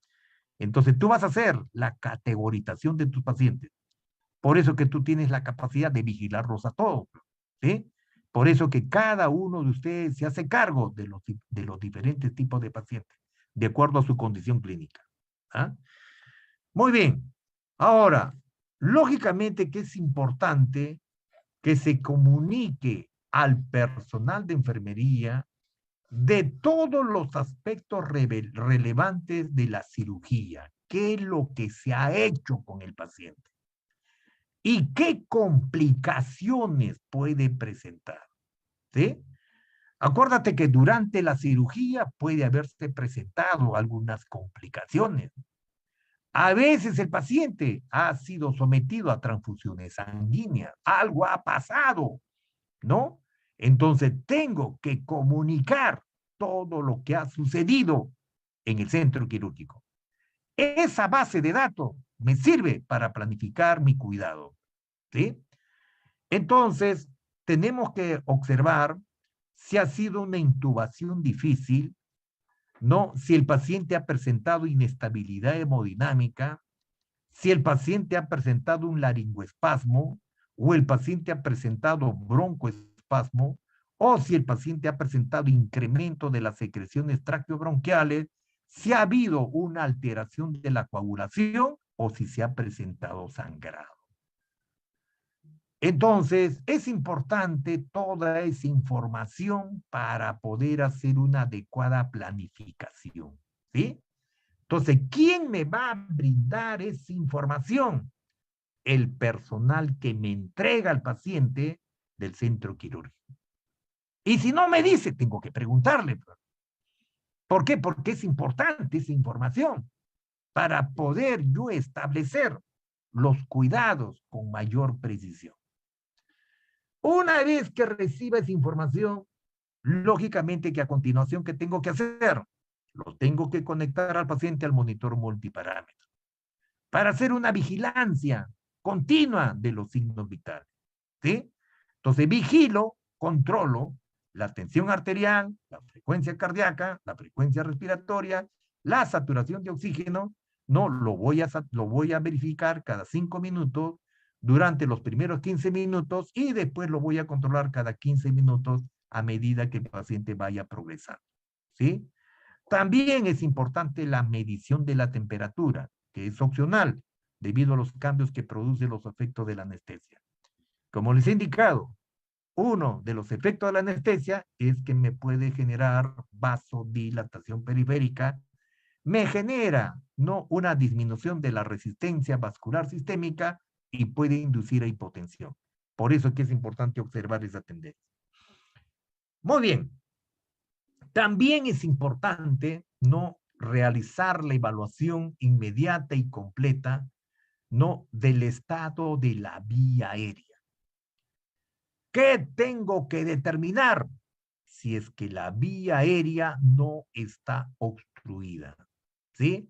Speaker 3: Entonces, tú vas a hacer la categorización de tus pacientes. Por eso que tú tienes la capacidad de vigilarlos a todos, ¿sí? Por eso que cada uno de ustedes se hace cargo de los diferentes tipos de pacientes, de acuerdo a su condición clínica. ¿Ah? Muy bien. Ahora, lógicamente que es importante que se comunique al personal de enfermería de todos los aspectos relevantes de la cirugía, qué es lo que se ha hecho con el paciente y qué complicaciones puede presentar, ¿sí? Acuérdate que durante la cirugía puede haberse presentado algunas complicaciones. A veces el paciente ha sido sometido a transfusiones sanguíneas, algo ha pasado, ¿no? Entonces tengo que comunicar todo lo que ha sucedido en el centro quirúrgico. Esa base de datos me sirve para planificar mi cuidado, ¿sí? Entonces, tenemos que observar si ha sido una intubación difícil, ¿no? Si el paciente ha presentado inestabilidad hemodinámica, si el paciente ha presentado un laringoespasmo o el paciente ha presentado broncoespasmo o si el paciente ha presentado incremento de las secreciones traqueobronquiales, si ha habido una alteración de la coagulación o si se ha presentado sangrado. Entonces, es importante toda esa información para poder hacer una adecuada planificación, ¿sí? Entonces, ¿quién me va a brindar esa información? El personal que me entrega al paciente del centro quirúrgico. Y si no me dice, tengo que preguntarle. ¿Por qué? Porque es importante esa información para poder yo establecer los cuidados con mayor precisión. Una vez que reciba esa información, lógicamente que a continuación, ¿qué tengo que hacer? Lo tengo que conectar al paciente al monitor multiparámetro para hacer una vigilancia continua de los signos vitales, ¿sí? Entonces, vigilo, controlo la tensión arterial, la frecuencia cardíaca, la frecuencia respiratoria, la saturación de oxígeno, no, lo voy a verificar cada 5 minutos durante los primeros 15 minutos y después lo voy a controlar cada 15 minutos a medida que el paciente vaya progresando, ¿sí? También es importante la medición de la temperatura, que es opcional debido a los cambios que producen los efectos de la anestesia. Como les he indicado, uno de los efectos de la anestesia es que me puede generar vasodilatación periférica, me genera ¿no? una disminución de la resistencia vascular sistémica y puede inducir a hipotensión. Por eso es que es importante observar esa tendencia. Muy bien. También es importante no realizar la evaluación inmediata y completa no del estado de la vía aérea. ¿Qué tengo que determinar? Si es que la vía aérea no está obstruida, ¿sí?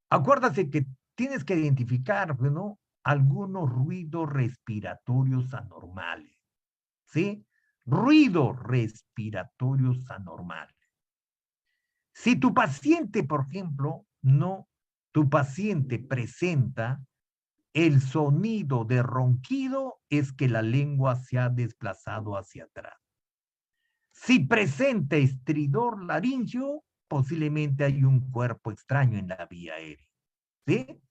Speaker 3: Acuérdate que tienes que identificar, ¿no? Algunos ruidos respiratorios anormales, ¿sí? Ruidos respiratorios anormales. Si tu paciente, por ejemplo, tu paciente presenta el sonido de ronquido, es que la lengua se ha desplazado hacia atrás. Si presenta estridor laríngeo, posiblemente hay un cuerpo extraño en la vía aérea, ¿sí?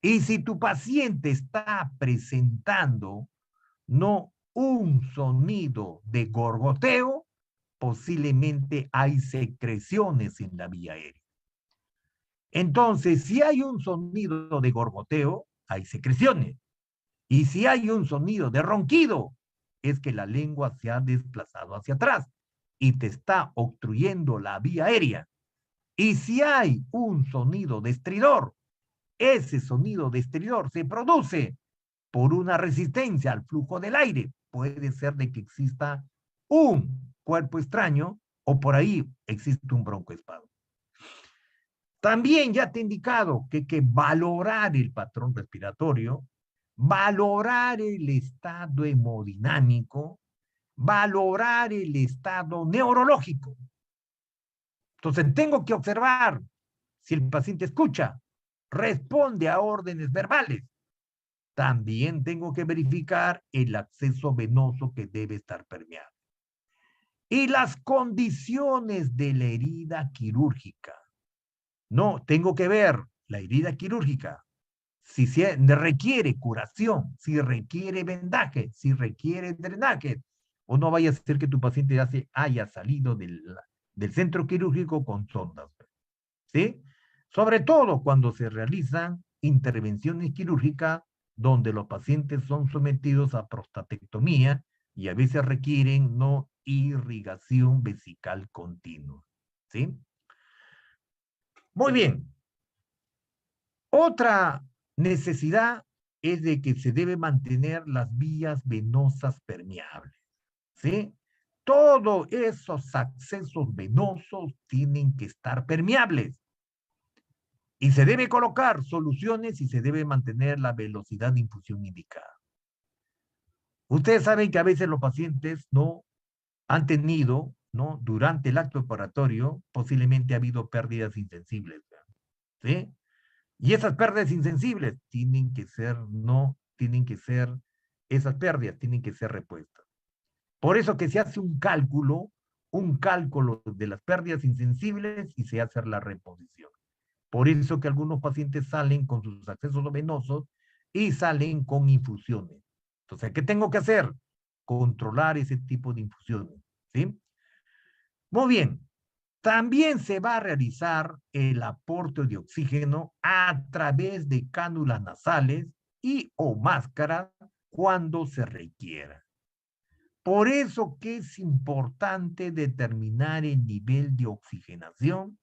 Speaker 3: Y si tu paciente está presentando un sonido de gorgoteo, posiblemente hay secreciones en la vía aérea. Entonces, si hay un sonido de gorgoteo, hay secreciones. Y si hay un sonido de ronquido, es que la lengua se ha desplazado hacia atrás y te está obstruyendo la vía aérea. Y si hay un sonido de estridor, ese sonido de estridor se produce por una resistencia al flujo del aire. Puede ser de que exista un cuerpo extraño o por ahí existe un broncoespasmo. También ya te he indicado que hay que valorar el patrón respiratorio, valorar el estado hemodinámico, valorar el estado neurológico. Entonces tengo que observar si el paciente escucha, responde a órdenes verbales. También tengo que verificar el acceso venoso que debe estar permeable. Y las condiciones de la herida quirúrgica. No, tengo que ver la herida quirúrgica, si requiere curación, si requiere vendaje, si requiere drenaje, o no vaya a ser que tu paciente haya salido del centro quirúrgico con sondas, ¿sí? Sobre todo cuando se realizan intervenciones quirúrgicas donde los pacientes son sometidos a prostatectomía y a veces requieren irrigación vesical continua, ¿sí? Muy bien. Otra necesidad es de que se debe mantener las vías venosas permeables, ¿sí? Todos esos accesos venosos tienen que estar permeables. Y se debe colocar soluciones y se debe mantener la velocidad de infusión indicada. Ustedes saben que a veces los pacientes no han tenido, ¿no? Durante el acto operatorio, posiblemente ha habido pérdidas insensibles, ¿sí? Y esas pérdidas insensibles tienen que ser, esas pérdidas tienen que ser repuestas. Por eso que se hace un cálculo de las pérdidas insensibles y se hace la reposición. Por eso que algunos pacientes salen con sus accesos venosos y salen con infusiones. Entonces, ¿qué tengo que hacer? Controlar ese tipo de infusiones, ¿sí? Muy bien. También se va a realizar el aporte de oxígeno a través de cánulas nasales y o máscaras cuando se requiera. Por eso que es importante determinar el nivel de oxigenación.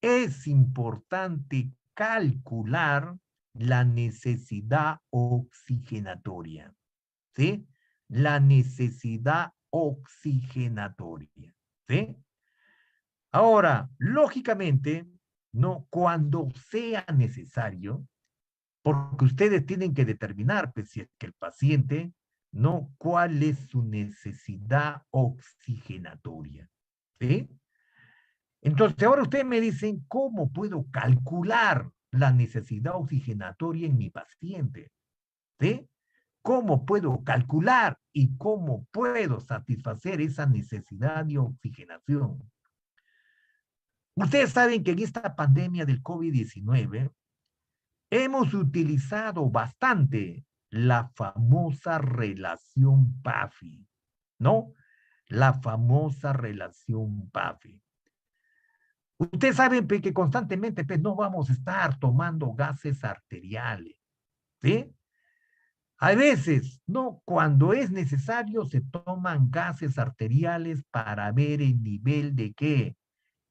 Speaker 3: Es importante calcular la necesidad oxigenatoria, ¿sí? La necesidad oxigenatoria, ¿sí? Ahora, lógicamente, ¿no? Cuando sea necesario, porque ustedes tienen que determinar, pues, si es que el paciente, ¿no? ¿Cuál es su necesidad oxigenatoria? ¿Sí? Entonces, ahora ustedes me dicen, ¿cómo puedo calcular la necesidad oxigenatoria en mi paciente? ¿Sí? ¿Cómo puedo calcular y cómo puedo satisfacer esa necesidad de oxigenación? Ustedes saben que en esta pandemia del COVID-19 hemos utilizado bastante la famosa relación PAFI, ¿no? La famosa relación PAFI. Ustedes saben que constantemente no vamos a estar tomando gases arteriales, ¿sí? A veces, ¿no? Cuando es necesario se toman gases arteriales para ver el nivel de ¿qué?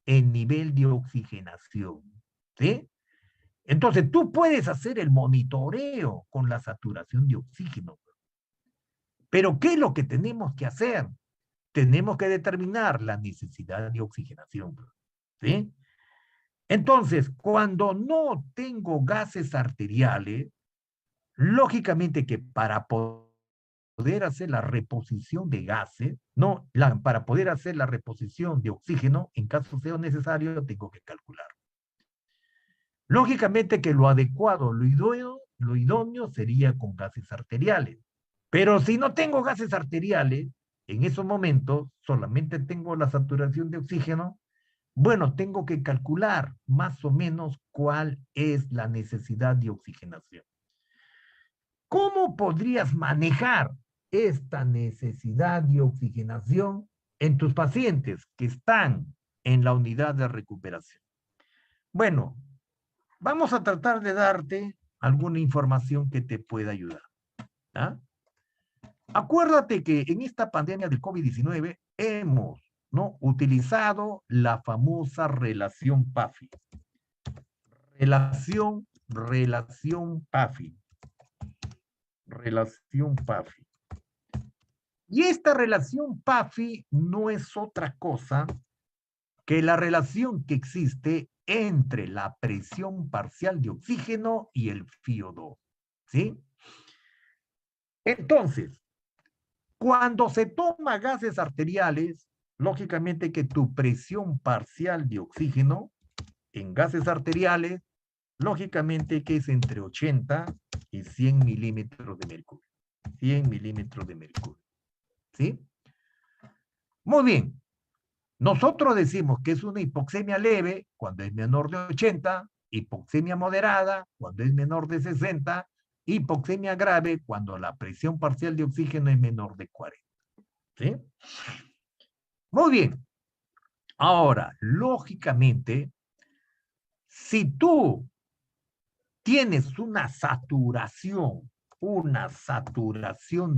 Speaker 3: El nivel de oxigenación, ¿sí? Entonces, tú puedes hacer el monitoreo con la saturación de oxígeno. Pero, ¿qué es lo que tenemos que hacer? Tenemos que determinar la necesidad de oxigenación, ¿sí? Entonces, cuando no tengo gases arteriales, lógicamente que para poder hacer la reposición de gases, para poder hacer la reposición de oxígeno, en caso sea necesario, tengo que calcular. Lógicamente que lo adecuado, lo idóneo sería con gases arteriales. Pero si no tengo gases arteriales, en esos momentos solamente tengo la saturación de oxígeno, bueno, tengo que calcular más o menos cuál es la necesidad de oxigenación. ¿Cómo podrías manejar esta necesidad de oxigenación en tus pacientes que están en la unidad de recuperación? Bueno, vamos a tratar de darte alguna información que te pueda ayudar. ¿Ah? Acuérdate que en esta pandemia del COVID-19 hemos, ¿no? utilizado la famosa relación PAFI. Relación PAFI. Relación PAFI. Y esta relación PAFI no es otra cosa que la relación que existe entre la presión parcial de oxígeno y el FiO2, ¿sí? Entonces, cuando se toma gases arteriales, lógicamente que tu presión parcial de oxígeno en gases arteriales, lógicamente que es entre 80 y 100 milímetros de mercurio. 100 milímetros de mercurio, ¿sí? Muy bien. Nosotros decimos que es una hipoxemia leve cuando es menor de 80, hipoxemia moderada cuando es menor de 60, hipoxemia grave cuando la presión parcial de oxígeno es menor de 40. ¿Sí? Muy bien. Ahora, lógicamente, si tú tienes una saturación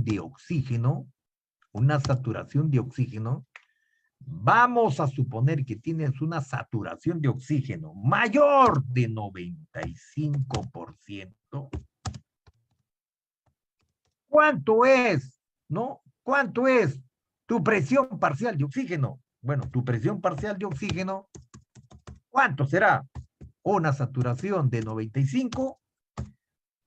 Speaker 3: de oxígeno, vamos a suponer que tienes una saturación de oxígeno mayor de 95%. ¿Cuánto es? ¿No? ¿Cuánto es tu presión parcial de oxígeno? Bueno, tu presión parcial de oxígeno, ¿cuánto será? una saturación de 95,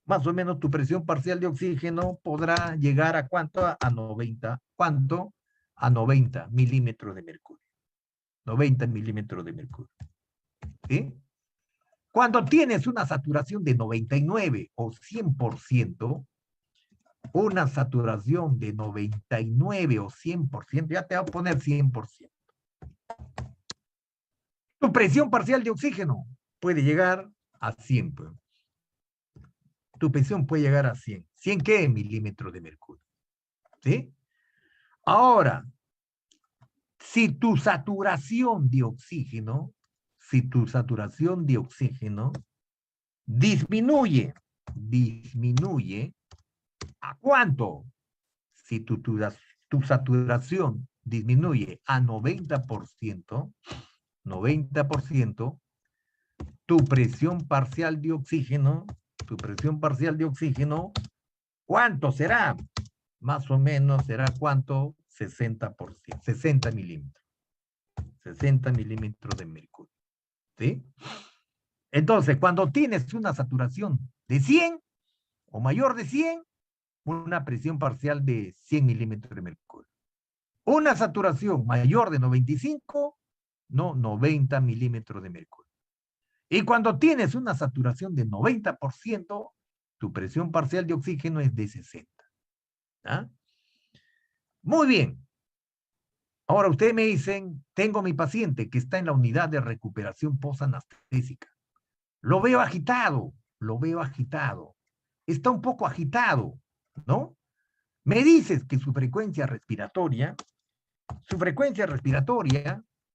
Speaker 3: más o menos tu presión parcial de oxígeno podrá llegar a ¿cuánto? A 90. ¿Cuánto? A 90 milímetros de mercurio. 90 milímetros de mercurio. ¿Sí? Cuando tienes una saturación de 99 o 100%, una saturación de 99 o 100%, ya te voy a poner 100%. Tu presión parcial de oxígeno puede llegar a 100. Pues. Tu presión puede llegar a 100. ¿100 qué? Milímetros de mercurio. ¿Sí? Ahora, si tu saturación de oxígeno disminuye, ¿a cuánto? Si tu saturación disminuye a 90%, tu presión parcial de oxígeno, ¿cuánto será? Más o menos será ¿cuánto? 60%, 60 milímetros. 60 milímetros de mercurio. ¿Sí? Entonces, cuando tienes una saturación de 100 o mayor de 100, una presión parcial de 100 milímetros de mercurio. Una saturación mayor de 95, no, 90 milímetros de mercurio. Y cuando tienes una saturación de 90%, tu presión parcial de oxígeno es de 60. ¿Ah? Muy bien. Ahora ustedes me dicen, tengo mi paciente que está en la unidad de recuperación postanestésica. Lo veo agitado. Está un poco agitado, ¿no? Me dices que su frecuencia respiratoria,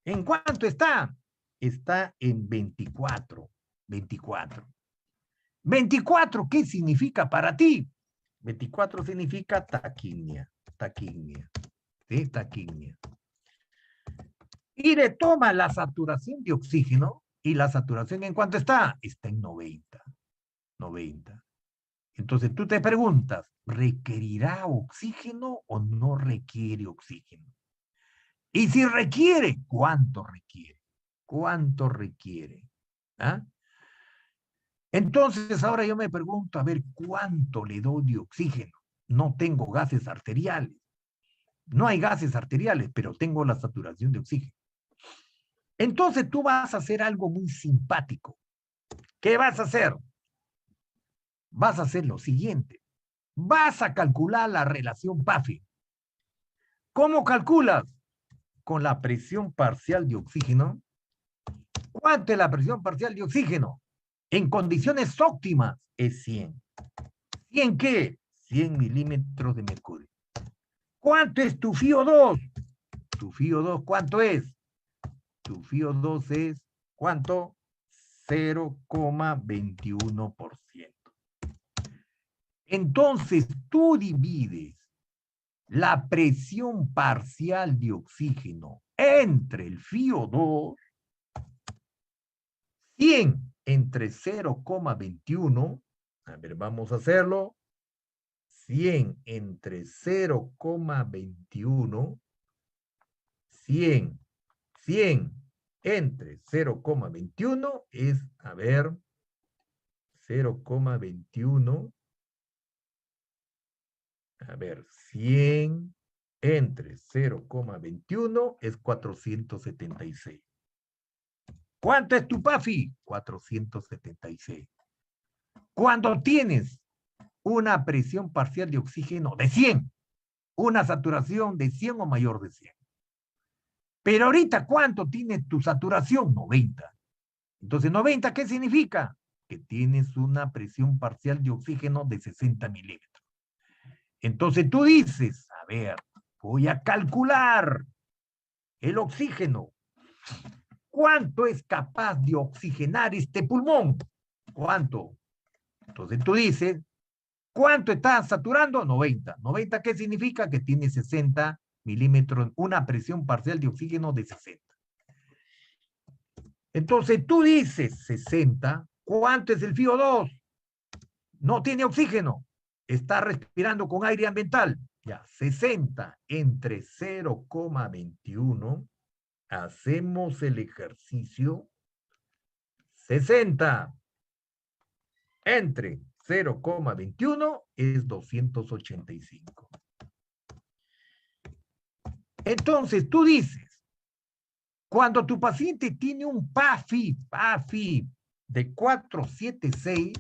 Speaker 3: ¿en cuánto está? Está en 24. 24. 24, ¿qué significa para ti? 24 significa taquimia. ¿Sí? Taquimia. Y le toma la saturación de oxígeno, y la saturación ¿en cuánto está? Está en 90. 90. Entonces tú te preguntas, ¿requerirá oxígeno o no requiere oxígeno? Y si requiere, ¿cuánto requiere? ¿Cuánto requiere? ¿Ah? Entonces ahora yo me pregunto, a ver, ¿cuánto le doy de oxígeno? No tengo gases arteriales. No hay gases arteriales, pero tengo la saturación de oxígeno. Entonces tú vas a hacer algo muy simpático. ¿Qué vas a hacer? Vas a hacer lo siguiente. Vas a calcular la relación PAFI. ¿Cómo calculas? Con la presión parcial de oxígeno. ¿Cuánto es la presión parcial de oxígeno? En condiciones óptimas es 100. ¿100 qué? 100 milímetros de mercurio. ¿Cuánto es tu FiO2? Tu FiO2, ¿cuánto es? Tu FiO2 es, ¿cuánto? 0,21%. Entonces, tú divides la presión parcial de oxígeno entre el FiO2, 100 entre 0,21, a ver, vamos a hacerlo, 100 entre 0,21, 100 entre 0,21 es, a ver, 0,21, a ver, 100 entre 0,21 es 476. ¿Cuánto es tu PAFI? 476. Cuando tienes una presión parcial de oxígeno de 100, una saturación de 100 o mayor de 100. Pero ahorita, ¿cuánto tiene tu saturación? 90. Entonces, 90, ¿qué significa? Que tienes una presión parcial de oxígeno de 60 milímetros. Entonces tú dices, a ver, voy a calcular el oxígeno. ¿Cuánto es capaz de oxigenar este pulmón? ¿Cuánto? Entonces tú dices, ¿cuánto está saturando? 90. ¿90 qué significa? Que tiene 60 milímetros, una presión parcial de oxígeno de 60. Entonces tú dices 60, ¿cuánto es el FiO2? No tiene oxígeno, está respirando con aire ambiental. Ya, 60 entre 0,21, hacemos el ejercicio, 60 entre 0,21 es 285. Entonces, tú dices, cuando tu paciente tiene un PAFI de 476,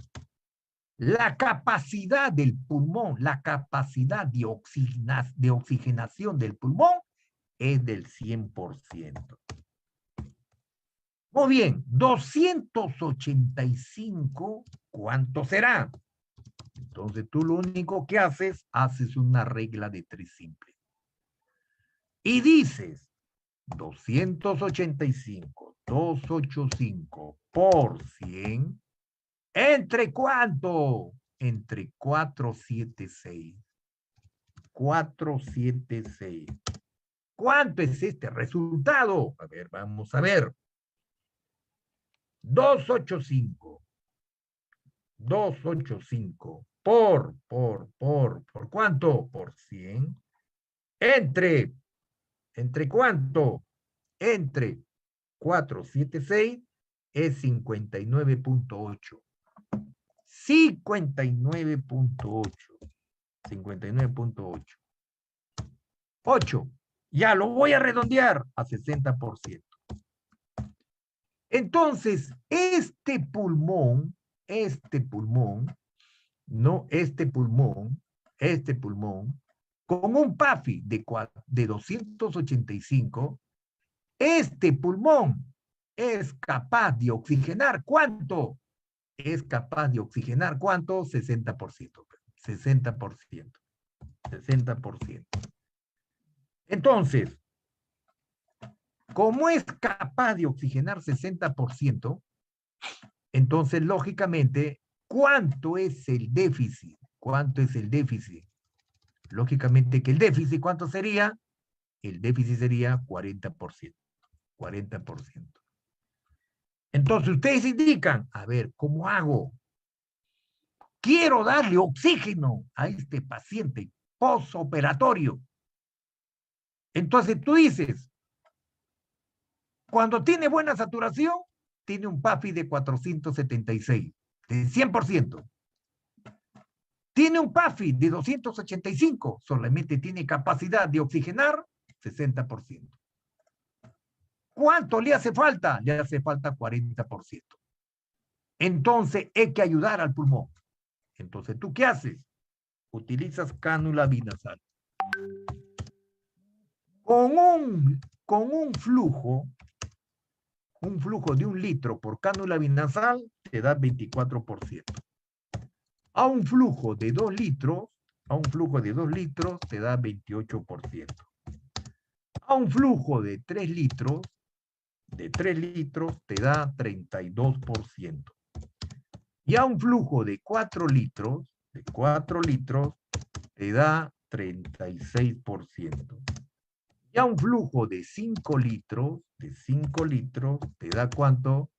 Speaker 3: la capacidad del pulmón, la capacidad de oxigenación del pulmón es del 100%. Muy bien, 285, ¿cuánto será? Entonces tú lo único que haces una regla de 3 simple. Y dices, 285 por 100, ¿entre cuánto? Entre 476. 476. ¿Cuánto es este resultado? A ver, vamos a ver. 285 por ¿cuánto? Por 100. ¿Entre cuánto? Entre 476 es 59.8. 59.8. 8. Ya lo voy a redondear a 60%. Entonces, este pulmón, con un PAFI de 285, este pulmón es capaz de oxigenar, ¿cuánto? Es capaz de oxigenar, ¿cuánto? 60%. 60%. 60%. Entonces, como es capaz de oxigenar 60%, entonces, lógicamente, ¿cuánto es el déficit? ¿Cuánto es el déficit? Lógicamente que el déficit, ¿cuánto sería? El déficit sería 40%. 40%. Entonces, ustedes indican, a ver, ¿cómo hago? Quiero darle oxígeno a este paciente postoperatorio. Entonces, tú dices, cuando tiene buena saturación, tiene un PAFI de 476, de 100%. Tiene un PAFI de 285, solamente tiene capacidad de oxigenar 60%. ¿Cuánto le hace falta? Le hace falta 40%. Entonces, hay que ayudar al pulmón. Entonces, ¿tú qué haces? Utilizas cánula binasal. Con un flujo de 1 litro por cánula binasal te da 24%. A un flujo de 2 litros, te da 28%. A un flujo de 3 litros, te da 32%. Y a un flujo de 4 litros, te da 36%. Y a un flujo de 5 litros, te da ¿cuánto?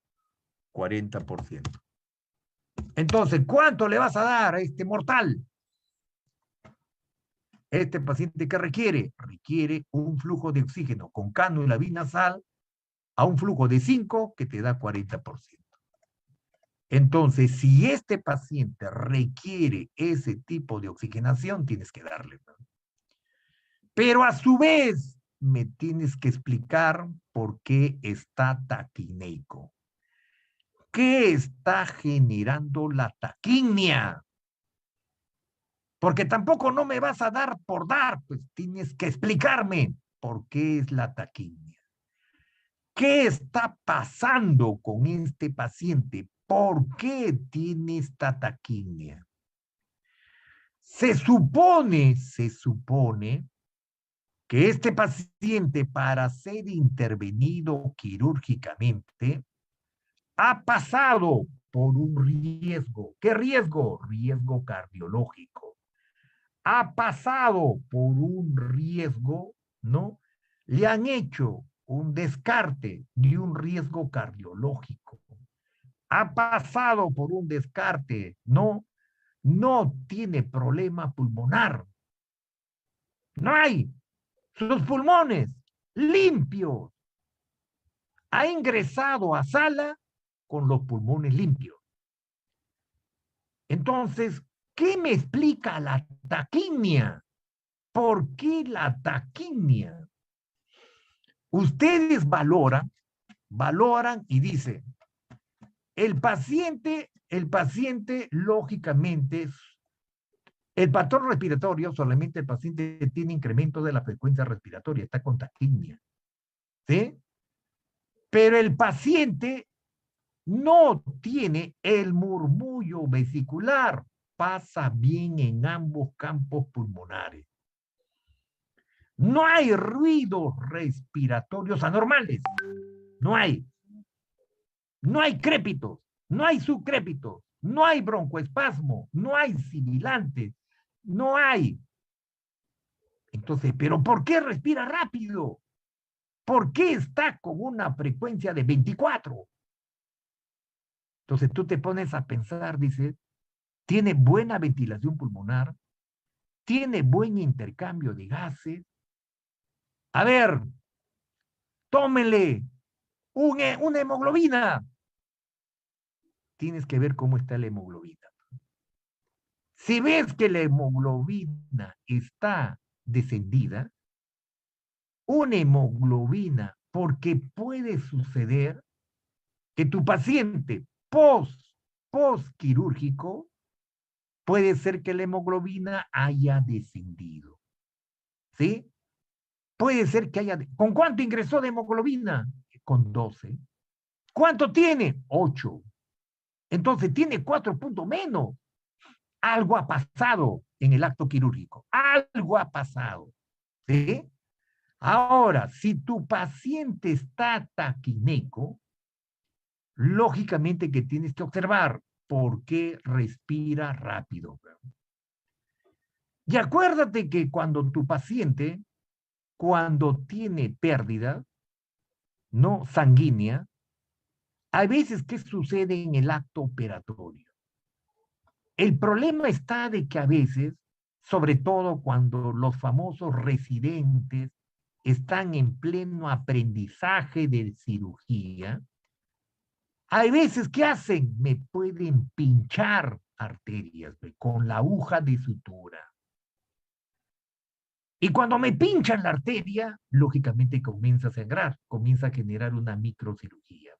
Speaker 3: 40%. Entonces, ¿cuánto le vas a dar a este mortal? Este paciente, ¿qué requiere? Requiere un flujo de oxígeno con cánula binasal a un flujo de 5 que te da 40%. Entonces, si este paciente requiere ese tipo de oxigenación, tienes que darle. Pero a su vez, me tienes que explicar por qué está taquineico. ¿Qué está generando la taquimia? Porque tampoco no me vas a dar por dar, pues tienes que explicarme por qué es la taquimia. ¿Qué está pasando con este paciente? ¿Por qué tiene esta taquimia? Se supone que este paciente, para ser intervenido quirúrgicamente, ha pasado por un riesgo. ¿Qué riesgo? Riesgo cardiológico. Ha pasado por un riesgo, ¿no? Le han hecho un descarte de un riesgo cardiológico. Ha pasado por un descarte, ¿no? No tiene problema pulmonar. No hay. Sus pulmones limpios. Ha ingresado a sala con los pulmones limpios. Entonces, ¿qué me explica la taquimia? ¿Por qué la taquimia? Ustedes valoran y dicen, el paciente lógicamente, el patrón respiratorio, solamente el paciente tiene incremento de la frecuencia respiratoria, está con taquimia, ¿sí? Pero el paciente no tiene el murmullo vesicular, pasa bien en ambos campos pulmonares. No hay ruidos respiratorios anormales, no hay crépitos, no hay subcrépitos, no hay broncoespasmo, no hay sibilantes, no hay. Entonces, ¿pero por qué respira rápido? ¿Por qué está con una frecuencia de 24? Entonces tú te pones a pensar, dices, tiene buena ventilación pulmonar, tiene buen intercambio de gases. A ver, tómenle una hemoglobina. Tienes que ver cómo está la hemoglobina. Si ves que la hemoglobina está descendida, una hemoglobina, porque puede suceder que tu paciente post-quirúrgico, puede ser que la hemoglobina haya descendido. ¿Sí? Puede ser que haya... ¿Con cuánto ingresó de hemoglobina? Con 12. ¿Cuánto tiene? 8. Entonces tiene 4 puntos menos. Algo ha pasado en el acto quirúrgico. Algo ha pasado. ¿Sí? Ahora, si tu paciente está taquineco, lógicamente que tienes que observar por qué respira rápido. Y acuérdate que cuando tu paciente, cuando tiene pérdida, no sanguínea, hay veces que sucede en el acto operatorio. El problema está de que a veces, sobre todo cuando los famosos residentes están en pleno aprendizaje de cirugía, hay veces que hacen, me pueden pinchar arterias con la aguja de sutura. Y cuando me pinchan la arteria, lógicamente comienza a sangrar, comienza a generar una microcirugía.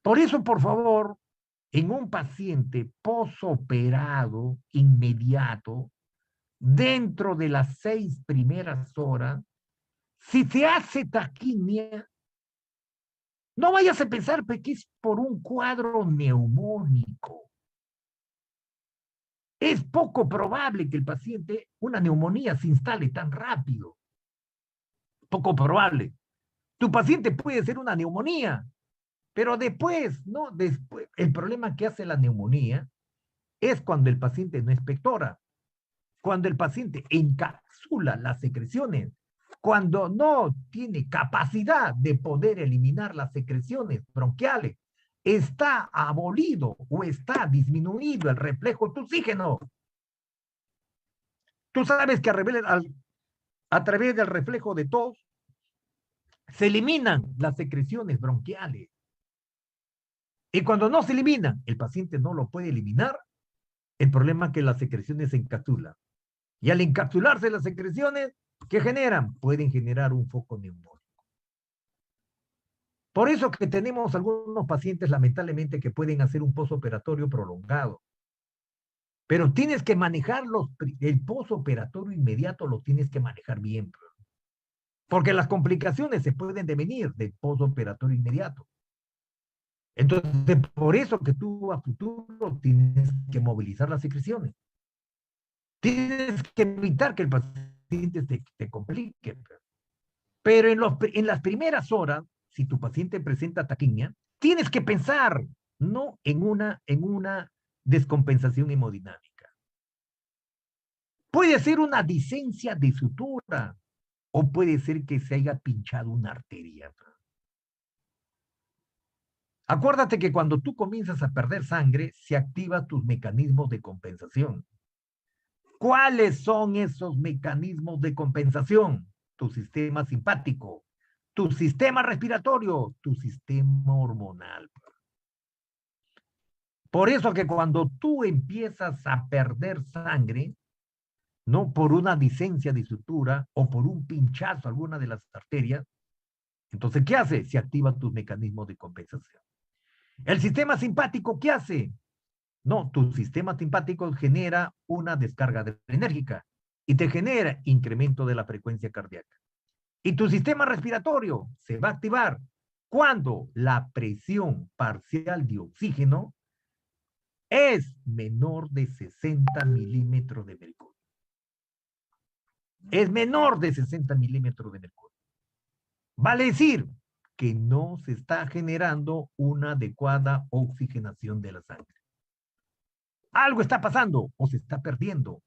Speaker 3: Por eso, por favor, en un paciente posoperado inmediato, dentro de las 6 primeras horas, si se hace taquimia, no vayas a pensar que es por un cuadro neumónico. Es poco probable que el paciente, una neumonía, se instale tan rápido. Poco probable. Tu paciente puede ser una neumonía, pero después, ¿no? Después, el problema que hace la neumonía es cuando el paciente no expectora, cuando el paciente encapsula las secreciones, cuando no tiene capacidad de poder eliminar las secreciones bronquiales, está abolido o está disminuido el reflejo de oxígeno. Tú sabes que a través del reflejo de tos se eliminan las secreciones bronquiales. Y cuando no se eliminan, el paciente no lo puede eliminar. El problema es que las secreciones se encapsulan. Y al encapsularse las secreciones, ¿qué generan? Pueden generar un foco neumónico. Por eso que tenemos algunos pacientes, lamentablemente, que pueden hacer un posoperatorio prolongado. Pero tienes que manejar el posoperatorio inmediato, lo tienes que manejar bien. Porque las complicaciones se pueden devenir del posoperatorio inmediato. Entonces, por eso que tú a futuro tienes que movilizar las secreciones. Tienes que evitar que el paciente te complique. Pero en las primeras horas, si tu paciente presenta taquimia, tienes que pensar no en una descompensación hemodinámica. Puede ser una disencia de sutura o puede ser que se haya pinchado una arteria. Acuérdate que cuando tú comienzas a perder sangre, se activan tus mecanismos de compensación. ¿Cuáles son esos mecanismos de compensación? Tu sistema simpático, tu sistema respiratorio, tu sistema hormonal. Por eso que cuando tú empiezas a perder sangre, no por una disencia de sutura o por un pinchazo a alguna de las arterias, entonces, ¿qué hace? Se activan tus mecanismos de compensación. El sistema simpático, ¿qué hace? No, tu sistema simpático genera una descarga adrenérgica y te genera incremento de la frecuencia cardíaca. Y tu sistema respiratorio se va a activar cuando la presión parcial de oxígeno es menor de 60 milímetros de mercurio. Es menor de 60 milímetros de mercurio. Vale decir que no se está generando una adecuada oxigenación de la sangre. Algo está pasando o se está perdiendo.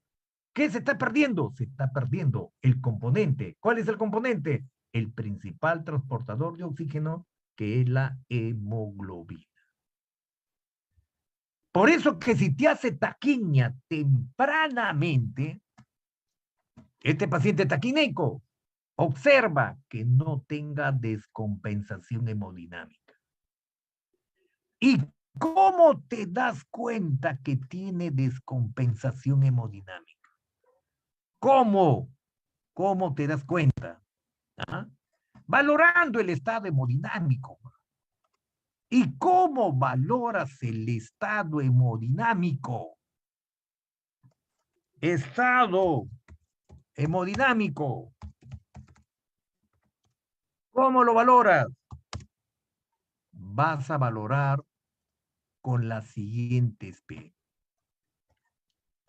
Speaker 3: ¿Qué se está perdiendo? Se está perdiendo el componente. ¿Cuál es el componente? El principal transportador de oxígeno, que es la hemoglobina. Por eso que si te hace taquiña tempranamente, este paciente taquineico, observa que no tenga descompensación hemodinámica. ¿Y cómo te das cuenta que tiene descompensación hemodinámica? ¿Cómo? ¿Cómo te das cuenta? ¿Ah? Valorando el estado hemodinámico. ¿Y cómo valoras el estado hemodinámico? Estado hemodinámico. ¿Cómo lo valoras? Vas a valorar con las siguientes P.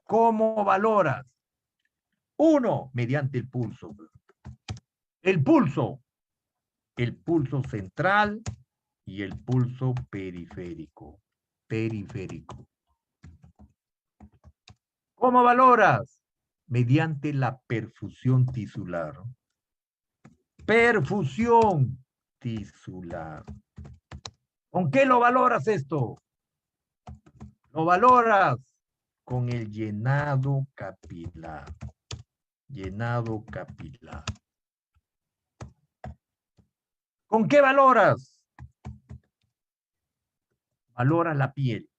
Speaker 3: ¿Cómo valoras? 1, mediante el pulso. El pulso central y el pulso periférico. ¿Cómo valoras? Mediante la perfusión tisular. Perfusión tisular. ¿Con qué lo valoras esto? Lo valoras con el llenado capilar. Llenado capilar. ¿Con qué valoras? Valoras la piel.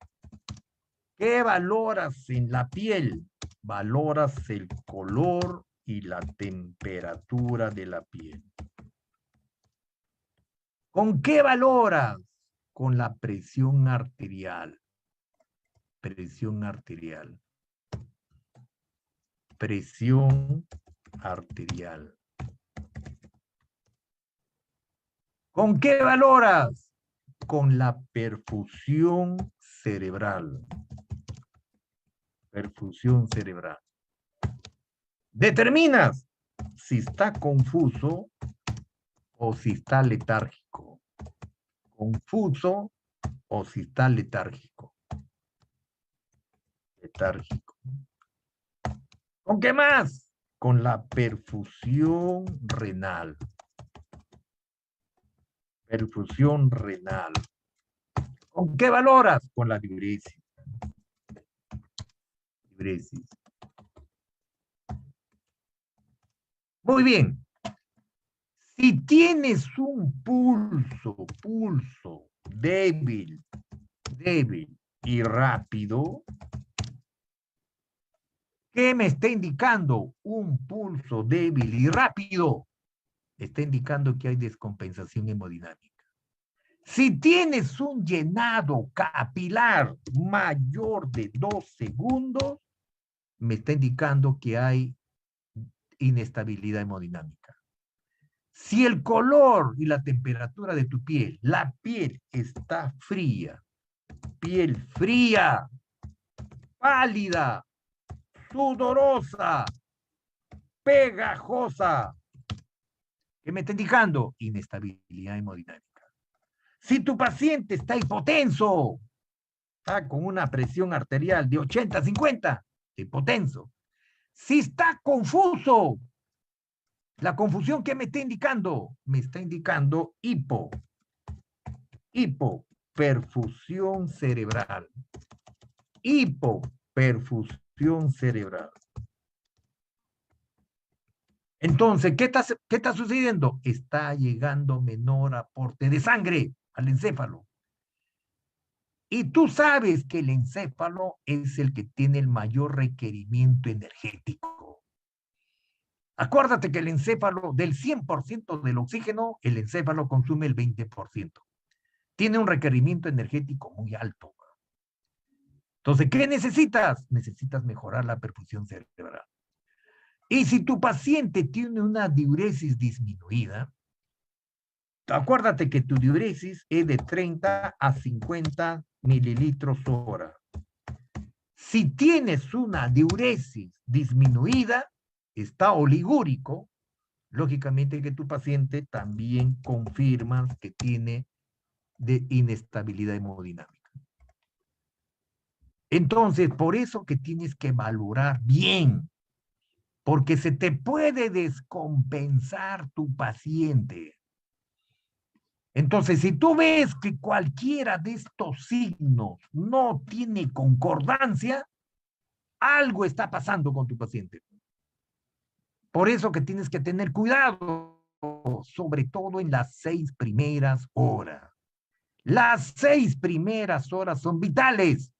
Speaker 3: ¿Qué valoras en la piel? Valoras el color y la temperatura de la piel. ¿Con qué valoras? Con la presión arterial. Presión arterial. Presión arterial. ¿Con qué valoras? Con la perfusión cerebral. Perfusión cerebral. Determinas si está confuso o si está letárgico. Confuso o si está letárgico. Letárgico. ¿Con qué más? Con la perfusión renal. Perfusión renal. ¿Con qué valoras? Con la diuresis. Diuresis. Muy bien. Si tienes un pulso débil y rápido, ¿qué me está indicando? Un pulso débil y rápido. Está indicando que hay descompensación hemodinámica. Si tienes un llenado capilar mayor de 2 segundos, me está indicando que hay inestabilidad hemodinámica. Si el color y la temperatura de tu piel, la piel está fría, piel fría, pálida, sudorosa, pegajosa, ¿qué me está indicando? Inestabilidad hemodinámica. Si tu paciente está hipotenso, está con una presión arterial de 80-50, hipotenso. Si está confuso, la confusión, ¿qué me está indicando? Me está indicando hipoperfusión cerebral. Hipoperfusión cerebral. Entonces, ¿qué está sucediendo? Está llegando menor aporte de sangre al encéfalo. Y tú sabes que el encéfalo es el que tiene el mayor requerimiento energético. Acuérdate que el encéfalo, del 100% del oxígeno, el encéfalo consume el 20%. Tiene un requerimiento energético muy alto. Entonces, ¿qué necesitas? Necesitas mejorar la perfusión cerebral. Y si tu paciente tiene una diuresis disminuida, acuérdate que tu diuresis es de 30 a 50 mililitros hora. Si tienes una diuresis disminuida, está oligúrico, lógicamente que tu paciente también confirma que tiene de inestabilidad hemodinámica. Entonces, por eso que tienes que valorar bien, porque se te puede descompensar tu paciente. Entonces, si tú ves que cualquiera de estos signos no tiene concordancia, algo está pasando con tu paciente. Por eso que tienes que tener cuidado, sobre todo en las 6 primeras horas. Las 6 primeras horas son vitales.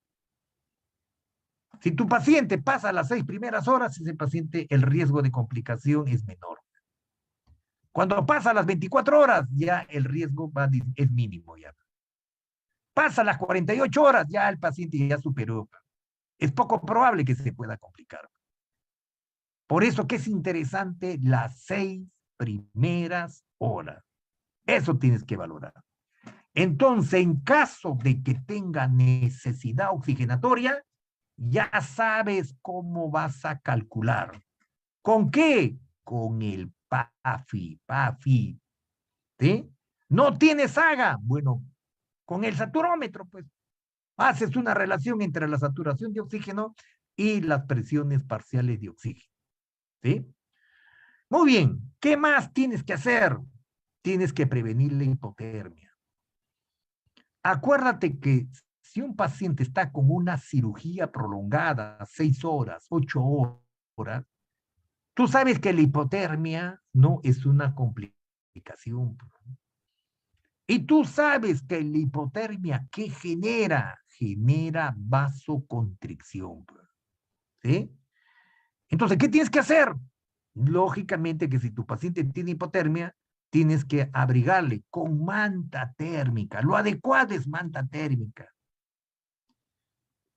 Speaker 3: Si tu paciente pasa las 6 primeras horas, ese paciente, el riesgo de complicación es menor. Cuando pasa las 24 horas, ya el riesgo es mínimo. Ya. Pasa las 48 horas, ya el paciente ya superó. Es poco probable que se pueda complicar. Por eso que es interesante las 6 primeras horas. Eso tienes que valorar. Entonces, en caso de que tenga necesidad oxigenatoria, ya sabes cómo vas a calcular. ¿Con qué? Con el PAFI. ¿Sí? ¿No tienes saga? Bueno, con el saturómetro, pues, haces una relación entre la saturación de oxígeno y las presiones parciales de oxígeno. ¿Sí? Muy bien, ¿qué más tienes que hacer? Tienes que prevenir la hipotermia. Acuérdate que si un paciente está con una cirugía prolongada, 6 horas, 8 horas, tú sabes que la hipotermia no es una complicación. Y tú sabes que la hipotermia, ¿qué genera? Genera vasoconstricción. ¿Sí? Entonces, ¿qué tienes que hacer? Lógicamente que si tu paciente tiene hipotermia, tienes que abrigarle con manta térmica. Lo adecuado es manta térmica.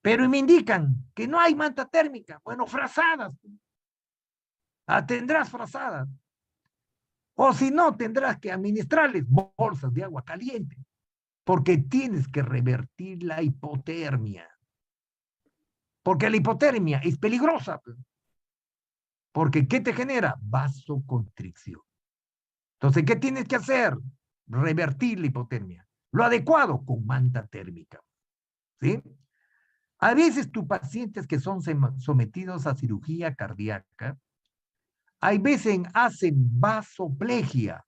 Speaker 3: Pero me indican que no hay manta térmica. Bueno, frazadas. Tendrás frazadas. O si no, tendrás que administrarles bolsas de agua caliente. Porque tienes que revertir la hipotermia. Porque la hipotermia es peligrosa. Porque ¿qué te genera? Vasoconstricción. Entonces, ¿qué tienes que hacer? Revertir la hipotermia. Lo adecuado con manta térmica. ¿Sí? A veces tus pacientes que son sometidos a cirugía cardíaca, hay veces hacen vasoplegia.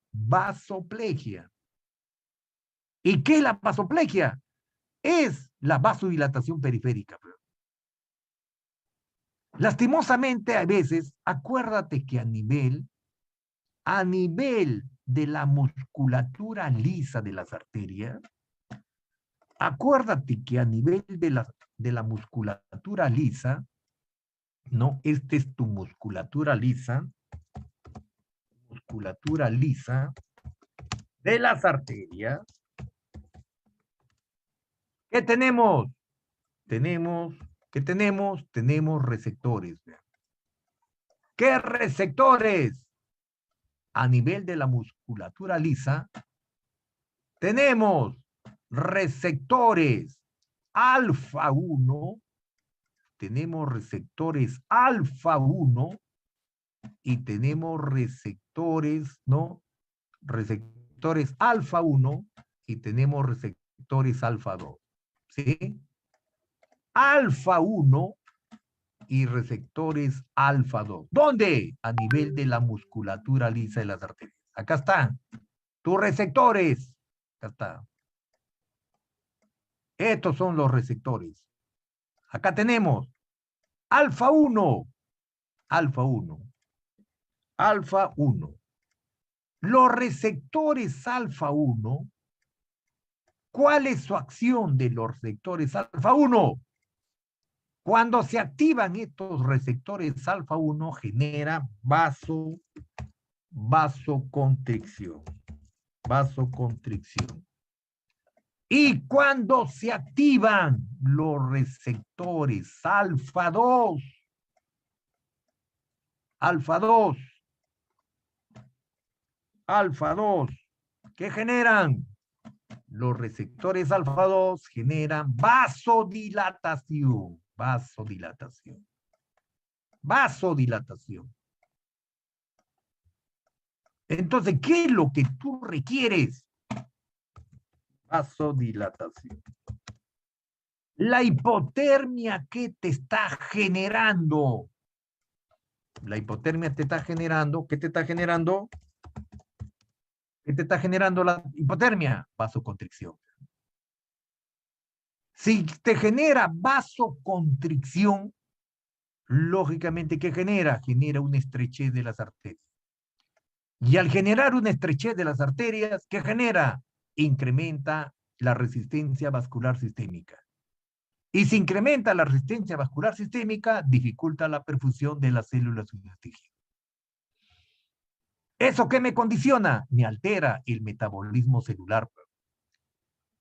Speaker 3: ¿Y qué es la vasoplegia? Es la vasodilatación periférica. Lastimosamente, a veces, acuérdate que a nivel de la musculatura lisa de las arterias, acuérdate que a nivel de la musculatura lisa, ¿no? Esta es tu musculatura lisa de las arterias. ¿Qué tenemos? ¿Qué tenemos? Tenemos receptores. ¿Qué receptores? A nivel de la musculatura lisa, tenemos receptores alfa 1, tenemos receptores alfa 1 y tenemos receptores, ¿no? Receptores alfa 1 y tenemos receptores alfa 2. ¿Sí? Alfa 1 y receptores alfa 2. ¿Dónde? A nivel de la musculatura lisa de las arterias. Acá están tus receptores. Acá está. Estos son los receptores. Acá tenemos alfa 1. Alfa 1. Los receptores alfa 1, ¿cuál es su acción de los receptores alfa 1? Cuando se activan estos receptores alfa 1, genera vasoconstricción. Vasoconstricción. Y cuando se activan los receptores alfa 2, ¿qué generan? Los receptores alfa 2 generan vasodilatación. Entonces, ¿qué es lo que tú requieres? Vasodilatación. La hipotermia, ¿qué te está generando? La hipotermia te está generando, ¿qué te está generando? ¿Qué te está generando la hipotermia? Vasoconstricción. Si te genera vasoconstricción, lógicamente, ¿qué genera? Genera una estrechez de las arterias. Y al generar una estrechez de las arterias, ¿qué genera? Incrementa la resistencia vascular sistémica. Y si incrementa la resistencia vascular sistémica, dificulta la perfusión de las células y los tejidos. ¿Eso qué me condiciona? Me altera el metabolismo celular.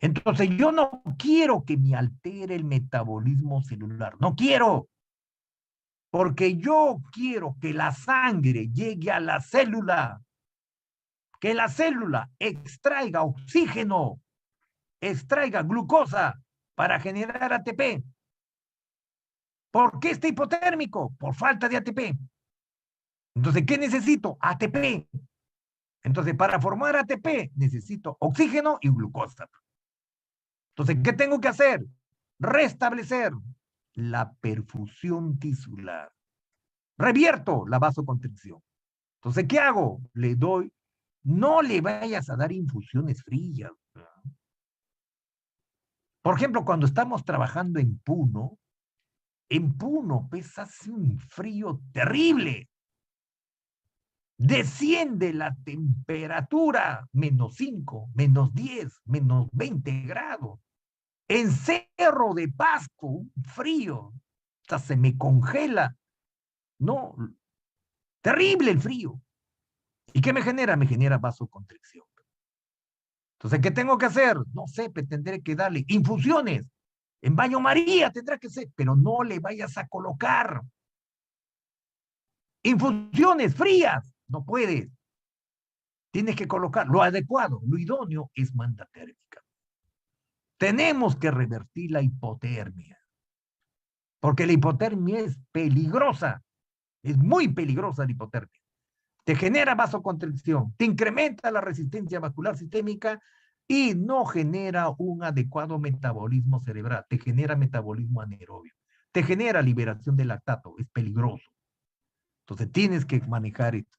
Speaker 3: Entonces yo no quiero que me altere el metabolismo celular. No quiero. Porque yo quiero que la sangre llegue a la célula. Que la célula extraiga oxígeno, extraiga glucosa para generar ATP. ¿Por qué está hipotérmico? Por falta de ATP. Entonces, ¿qué necesito? ATP. Entonces, para formar ATP, necesito oxígeno y glucosa. Entonces, ¿qué tengo que hacer? Restablecer la perfusión tisular. Revierto la vasoconstricción. Entonces, ¿qué hago? Le doy, no le vayas a dar infusiones frías. Por ejemplo, cuando estamos trabajando en Puno, pues hace un frío terrible. Desciende la temperatura, -5, -10, -20 grados. En Cerro de Pasco, un frío, o sea, se me congela. No, terrible el frío. ¿Y qué me genera? Me genera vasoconstricción. Entonces, ¿qué tengo que hacer? No sé, pues tendré que darle infusiones. En baño María tendrá que ser, pero no le vayas a colocar infusiones frías. No puedes. Tienes que colocar lo adecuado, lo idóneo es manta térmica. Tenemos que revertir la hipotermia, porque la hipotermia es peligrosa, es muy peligrosa la hipotermia. Te genera vasoconstricción, te incrementa la resistencia vascular sistémica y no genera un adecuado metabolismo cerebral, te genera metabolismo anaerobio, te genera liberación de lactato, es peligroso. Entonces tienes que manejar esto,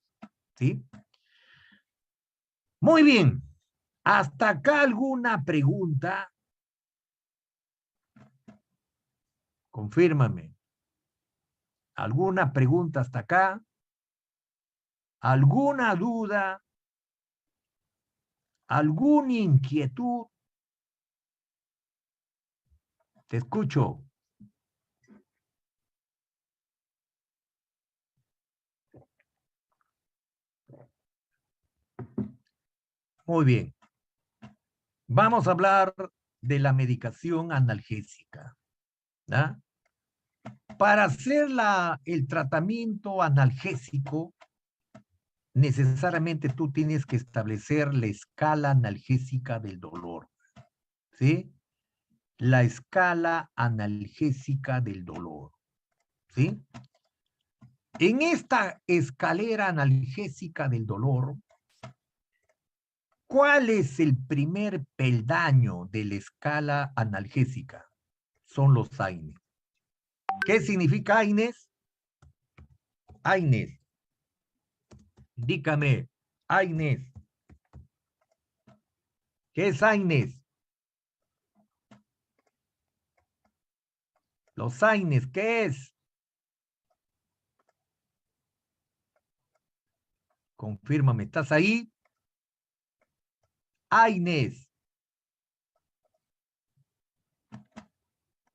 Speaker 3: ¿sí? Muy bien. ¿Hasta acá alguna pregunta? Confírmame. ¿Alguna pregunta hasta acá? ¿Alguna duda? ¿Alguna inquietud? Te escucho. Muy bien. Vamos a hablar de la medicación analgésica. ¿Ah? Para hacer el tratamiento analgésico, necesariamente tú tienes que establecer la escala analgésica del dolor. ¿Sí? La escala analgésica del dolor. ¿Sí? En esta escalera analgésica del dolor, ¿cuál es el primer peldaño de la escala analgésica? Son los AINES. ¿Qué significa AINES? AINES. Dígame, AINES. ¿Qué es AINES? Los AINES, ¿qué es? Confírmame, ¿estás ahí? AINES.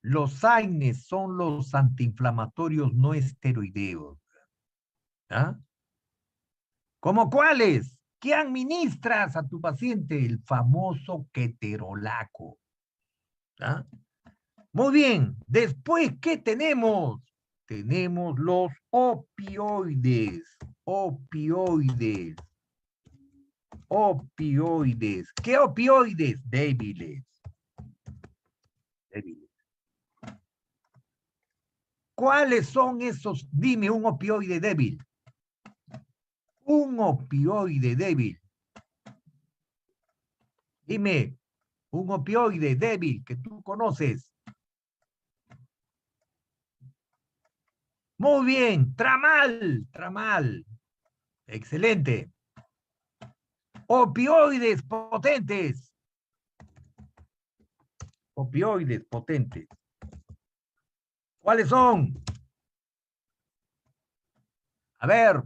Speaker 3: Los AINES son los antiinflamatorios no esteroideos. ¿Ah? ¿Cómo cuáles? ¿Qué administras a tu paciente? El famoso ketorolaco. ¿Ah? Muy bien. Después, ¿qué tenemos? Tenemos los opioides. Opioides. Opioides. ¿Qué opioides? Débiles. Débiles. ¿Cuáles son esos? Dime un opioide débil. Un opioide débil. Dime, un opioide débil que tú conoces. Muy bien, tramal, tramal. Excelente. Opioides potentes. Opioides potentes. ¿Cuáles son? A ver.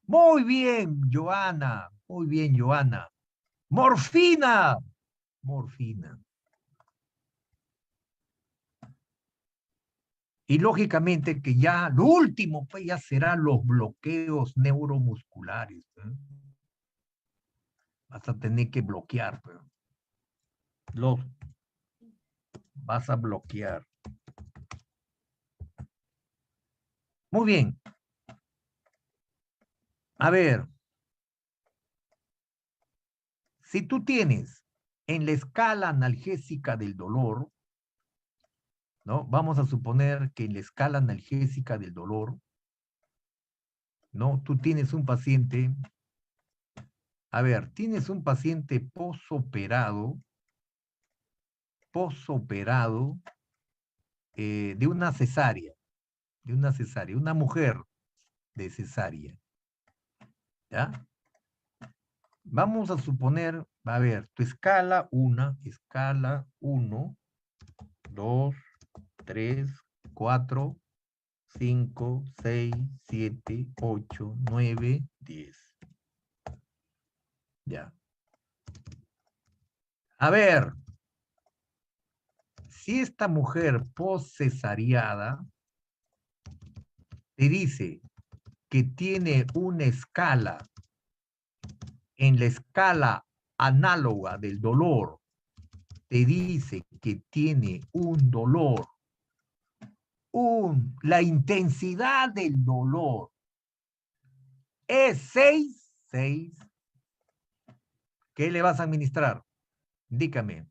Speaker 3: Muy bien, Joana. Muy bien, Joana. Morfina. Morfina. Y lógicamente que ya lo último pues ya serán los bloqueos neuromusculares. Vas a tener que bloquear. Pues. Los vas a bloquear. Muy bien. A ver. Si tú tienes en la escala analgésica del dolor, ¿no? Vamos a suponer que en la escala analgésica del dolor, ¿no? Tú tienes un paciente, a ver, tienes un paciente posoperado de una cesárea, una mujer de cesárea, ¿ya? Vamos a suponer, a ver, tu escala 1, 2, 3, 4, 5, 6, 7, 8, 9, 10. Ya. A ver, si esta mujer poscesariada te dice que tiene una escala en la escala análoga del dolor, te dice que tiene un dolor, la intensidad del dolor es 6, ¿qué le vas a administrar? Dígame.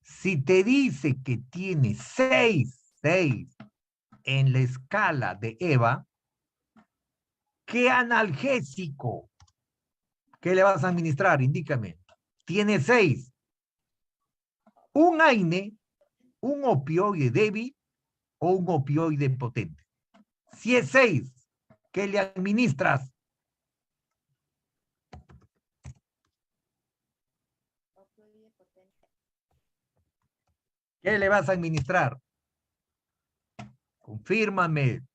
Speaker 3: Si te dice que tiene 6 en la escala de EVA, ¿qué analgésico? ¿Qué le vas a administrar? Indícame. Tiene 6. Un AINE, un opioide débil o un opioide potente. Si es 6, ¿qué le administras? ¿Qué le vas a administrar? Confírmame.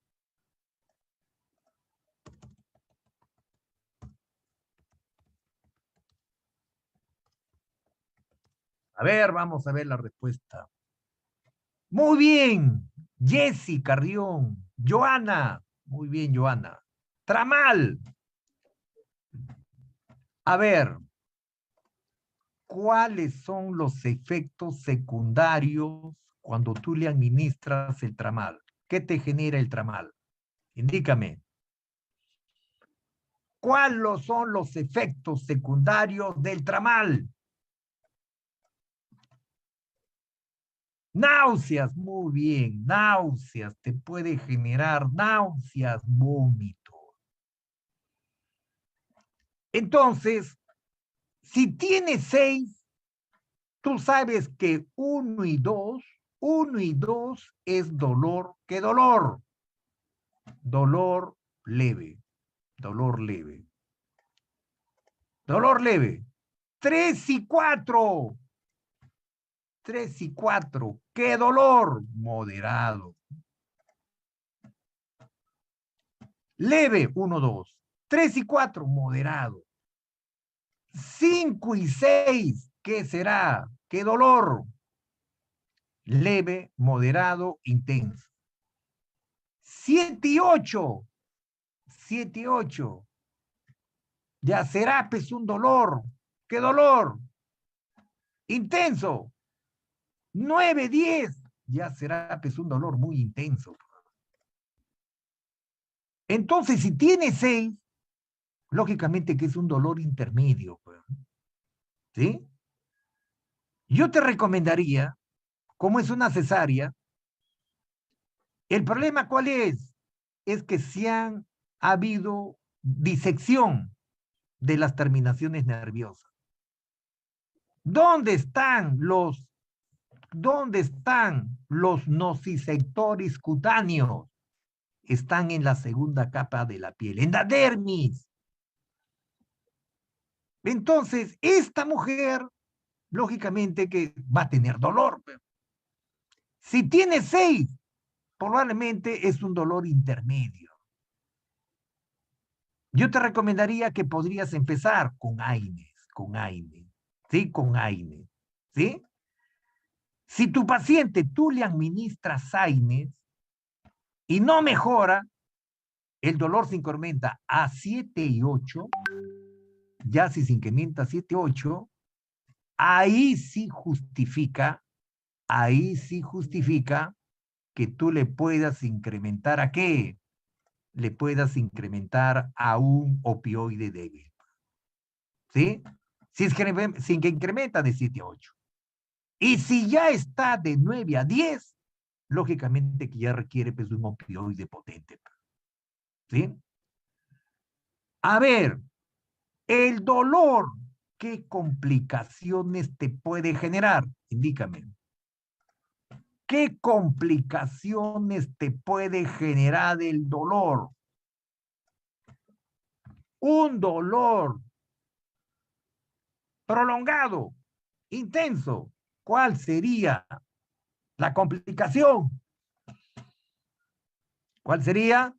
Speaker 3: A ver, vamos a ver la respuesta. Muy bien, Jessy Carrión. Joana. Muy bien, Joana. Tramal. A ver, ¿cuáles son los efectos secundarios cuando tú le administras el tramal? ¿Qué te genera el tramal? Indícame. ¿Cuáles son los efectos secundarios del tramal? Náuseas, muy bien, náuseas, te puede generar náuseas, vómito. Entonces, si tienes 6, tú sabes que 1 y 2 es dolor. ¿Qué dolor? Dolor leve, dolor leve. Dolor leve. 3 y 4. 3 y 4. ¿Qué dolor? Moderado. Leve, 1, 2. 3 y 4, moderado. 5 y 6, ¿qué será? ¿Qué dolor? Leve, moderado, intenso. 7 y 8, 7 y 8, ya será pues un dolor. ¿Qué dolor? Intenso. 9, 10, ya será pues un dolor muy intenso. Entonces, si tiene 6, lógicamente que es un dolor intermedio. ¿Sí? Yo te recomendaría, como es una cesárea, el problema ¿cuál es? Es que si ha habido disección de las terminaciones nerviosas. ¿Dónde están los nociceptores cutáneos? Están en la segunda capa de la piel, en la dermis. Entonces, esta mujer, lógicamente que va a tener dolor. Si tiene 6, probablemente es un dolor intermedio. Yo te recomendaría que podrías empezar con AINES, ¿sí? Con AINES, ¿sí? Si tu paciente tú le administras AINES y no mejora, el dolor se incrementa a 7 y 8, ya si se incrementa a 7, 8, ahí sí justifica que tú le puedas incrementar ¿a qué? Le puedas incrementar a un opioide débil. ¿Sí? Si es que, sin que incrementa de 7 a 8. Y si ya está de 9 a 10, lógicamente que ya requiere pues, un opioide potente. ¿Sí? A ver, el dolor, ¿qué complicaciones te puede generar? Indícame. ¿Qué complicaciones te puede generar el dolor? Un dolor prolongado, intenso. ¿Cuál sería la complicación? ¿Cuál sería?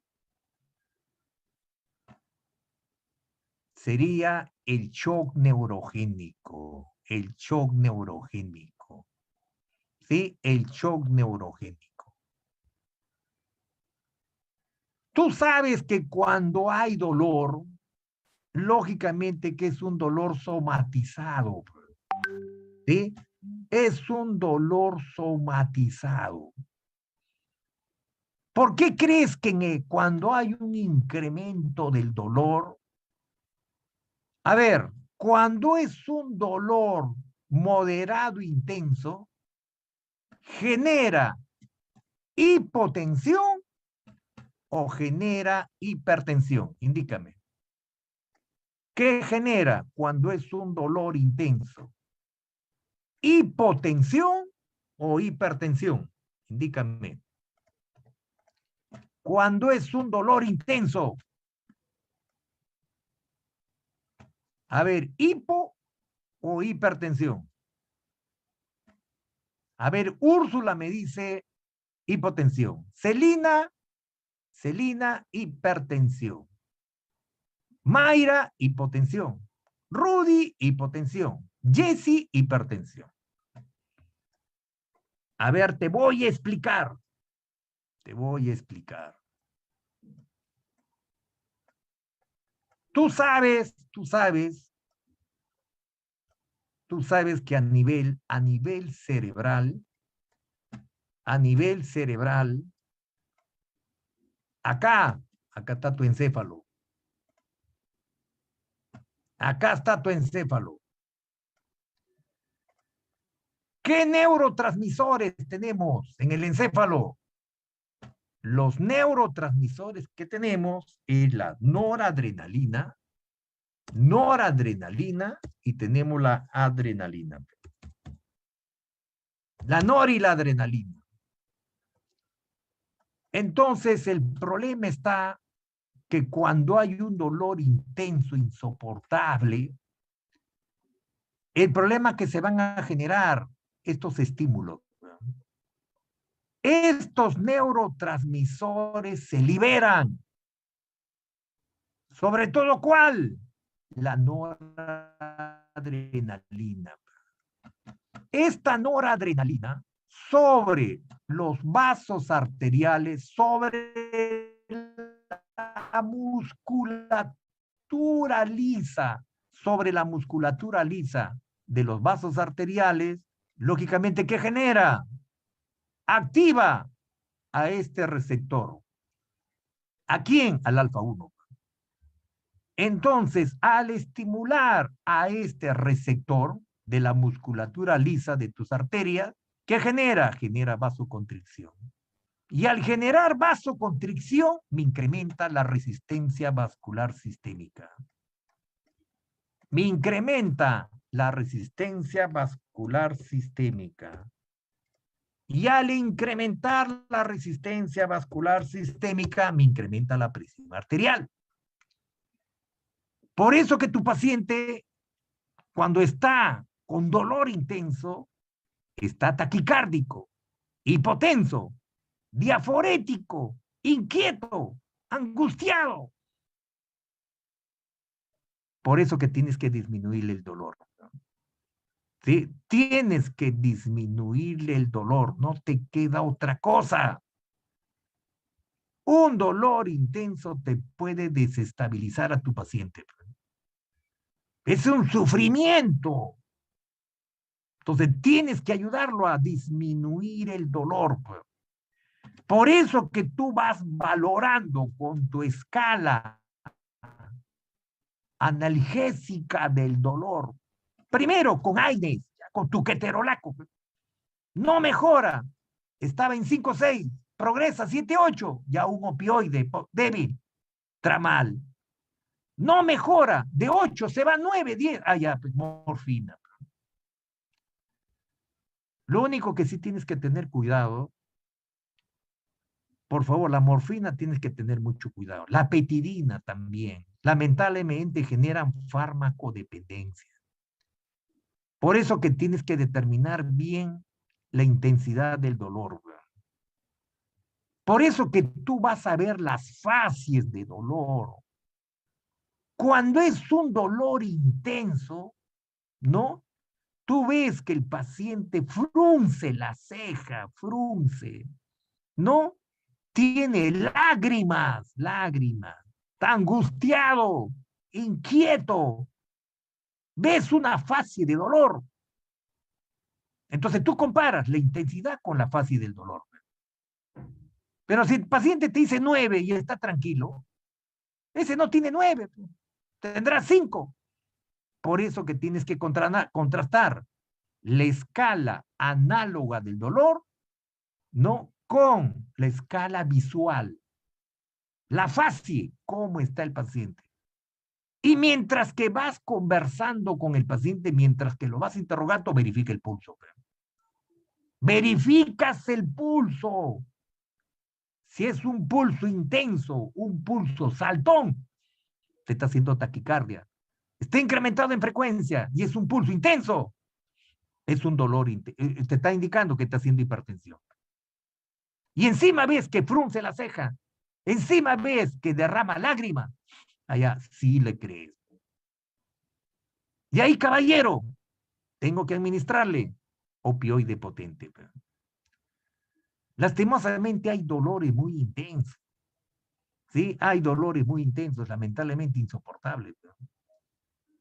Speaker 3: Sería el shock neurogénico. El shock neurogénico. ¿Sí? El shock neurogénico. Tú sabes que cuando hay dolor, lógicamente que es un dolor somatizado. ¿Sí? Es un dolor somatizado. ¿Por qué crees que cuando hay un incremento del dolor, a ver, cuando es un dolor moderado intenso, genera hipotensión o genera hipertensión? Indícame. ¿Qué genera cuando es un dolor intenso? ¿Hipotensión o hipertensión? Indícame. Cuando es un dolor intenso. A ver, hipo o hipertensión. A ver, Úrsula me dice hipotensión. Celina, hipertensión. Mayra, hipotensión. Rudy, hipotensión. Jessy, hipertensión. A ver, te voy a explicar. Te voy a explicar. Tú sabes que a nivel cerebral, acá está tu encéfalo. Acá está tu encéfalo. ¿Qué neurotransmisores tenemos en el encéfalo? Los neurotransmisores que tenemos es la noradrenalina y tenemos la adrenalina. La nor y la adrenalina. Entonces el problema está que cuando hay un dolor intenso, insoportable, el problema que se van a generar estos estímulos. Estos neurotransmisores se liberan Sobre todo, ¿cuál? La noradrenalina. Esta noradrenalina sobre los vasos arteriales, sobre la musculatura lisa, sobre la musculatura lisa de los vasos arteriales, lógicamente, ¿qué genera? Activa a este receptor. ¿A quién? Al alfa 1. Entonces, al estimular a este receptor de la musculatura lisa de tus arterias, ¿qué genera? Genera vasoconstricción. Y al generar vasoconstricción, me incrementa la resistencia vascular sistémica. Me incrementa la resistencia vascular sistémica. Y al incrementar la resistencia vascular sistémica, me incrementa la presión arterial. Por eso que tu paciente, cuando está con dolor intenso, está taquicárdico, hipotenso, diaforético, inquieto, angustiado. Por eso que tienes que disminuirle el dolor. ¿Sí? Tienes que disminuirle el dolor, no te queda otra cosa. Un dolor intenso te puede desestabilizar a tu paciente. Es un sufrimiento. Entonces tienes que ayudarlo a disminuir el dolor. Por eso que tú vas valorando con tu escala analgésica del dolor. Primero con AINES, con tu ketorolaco. No mejora. Estaba en 5-6, progresa 7-8, ya un opioide débil, tramal. No mejora, de 8 se va a 9, 10, ya, pues, morfina. Lo único que sí tienes que tener cuidado, por favor, la morfina tienes que tener mucho cuidado. La petidina también, lamentablemente generan farmacodependencia. Por eso que tienes que determinar bien la intensidad del dolor. Por eso que tú vas a ver las fases de dolor. Cuando es un dolor intenso, ¿no? Tú ves que el paciente frunce la ceja, frunce, ¿no? Tiene lágrimas, está angustiado, inquieto. Ves una fase de dolor. Entonces tú comparas la intensidad con la fase del dolor. Pero si el paciente te dice 9 y está tranquilo, ese no tiene 9, tendrá 5. Por eso que tienes que contrastar la escala análoga del dolor, ¿no? Con la escala visual. La fase, cómo está el paciente. Y mientras que vas conversando con el paciente, mientras que lo vas interrogando, verifica el pulso. Verificas el pulso. Si es un pulso intenso, un pulso saltón, te está haciendo taquicardia. Está incrementado en frecuencia y es un pulso intenso. Es un dolor, te está indicando que está haciendo hipertensión. Y encima ves que frunce la ceja, encima ves que derrama lágrima, allá sí le crees. Y ahí, caballero, tengo que administrarle opioide potente. Lastimosamente hay dolores muy intensos. Sí, hay dolores muy intensos, lamentablemente insoportables.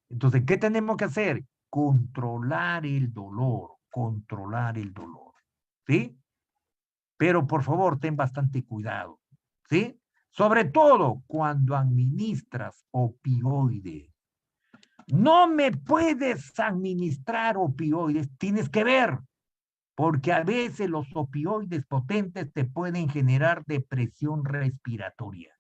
Speaker 3: Entonces, ¿qué tenemos que hacer? Controlar el dolor, ¿sí? Pero por favor, ten bastante cuidado, ¿sí? Sobre todo cuando administras opioides. No me puedes administrar opioides, tienes que ver, porque a veces los opioides potentes te pueden generar depresión respiratoria.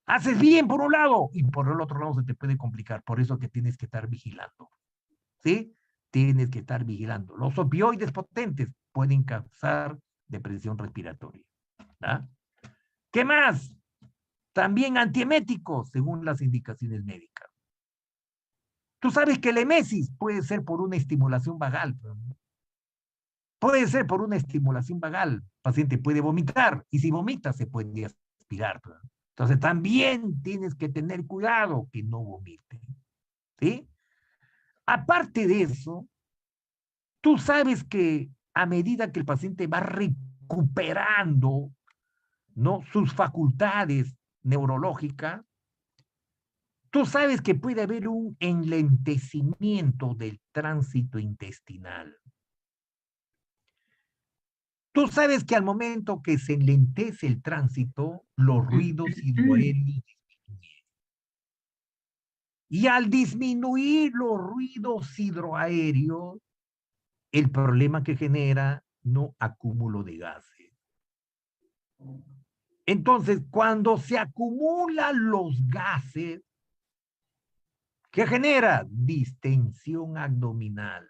Speaker 3: Haces bien por un lado y por el otro lado se te puede complicar, por eso que tienes que estar vigilando, ¿sí? Tienes que estar vigilando. Los opioides potentes pueden causar depresión respiratoria. ¿Ah? ¿Qué más? También antieméticos, según las indicaciones médicas. Tú sabes que la emesis puede ser por una estimulación vagal. Puede ser por una estimulación vagal. El paciente puede vomitar y si vomita se puede aspirar. Entonces también tienes que tener cuidado que no vomite, ¿sí? Aparte de eso, tú sabes que a medida que el paciente va recuperando, ¿no?, sus facultades neurológicas, tú sabes que puede haber un enlentecimiento del tránsito intestinal. Tú sabes que al momento que se enlentece el tránsito, los ruidos hidroaéreos disminuyen. Y al disminuir los ruidos hidroaéreos, el problema que genera no acúmulo de gases. Entonces, cuando se acumulan los gases, ¿qué genera? Distensión abdominal.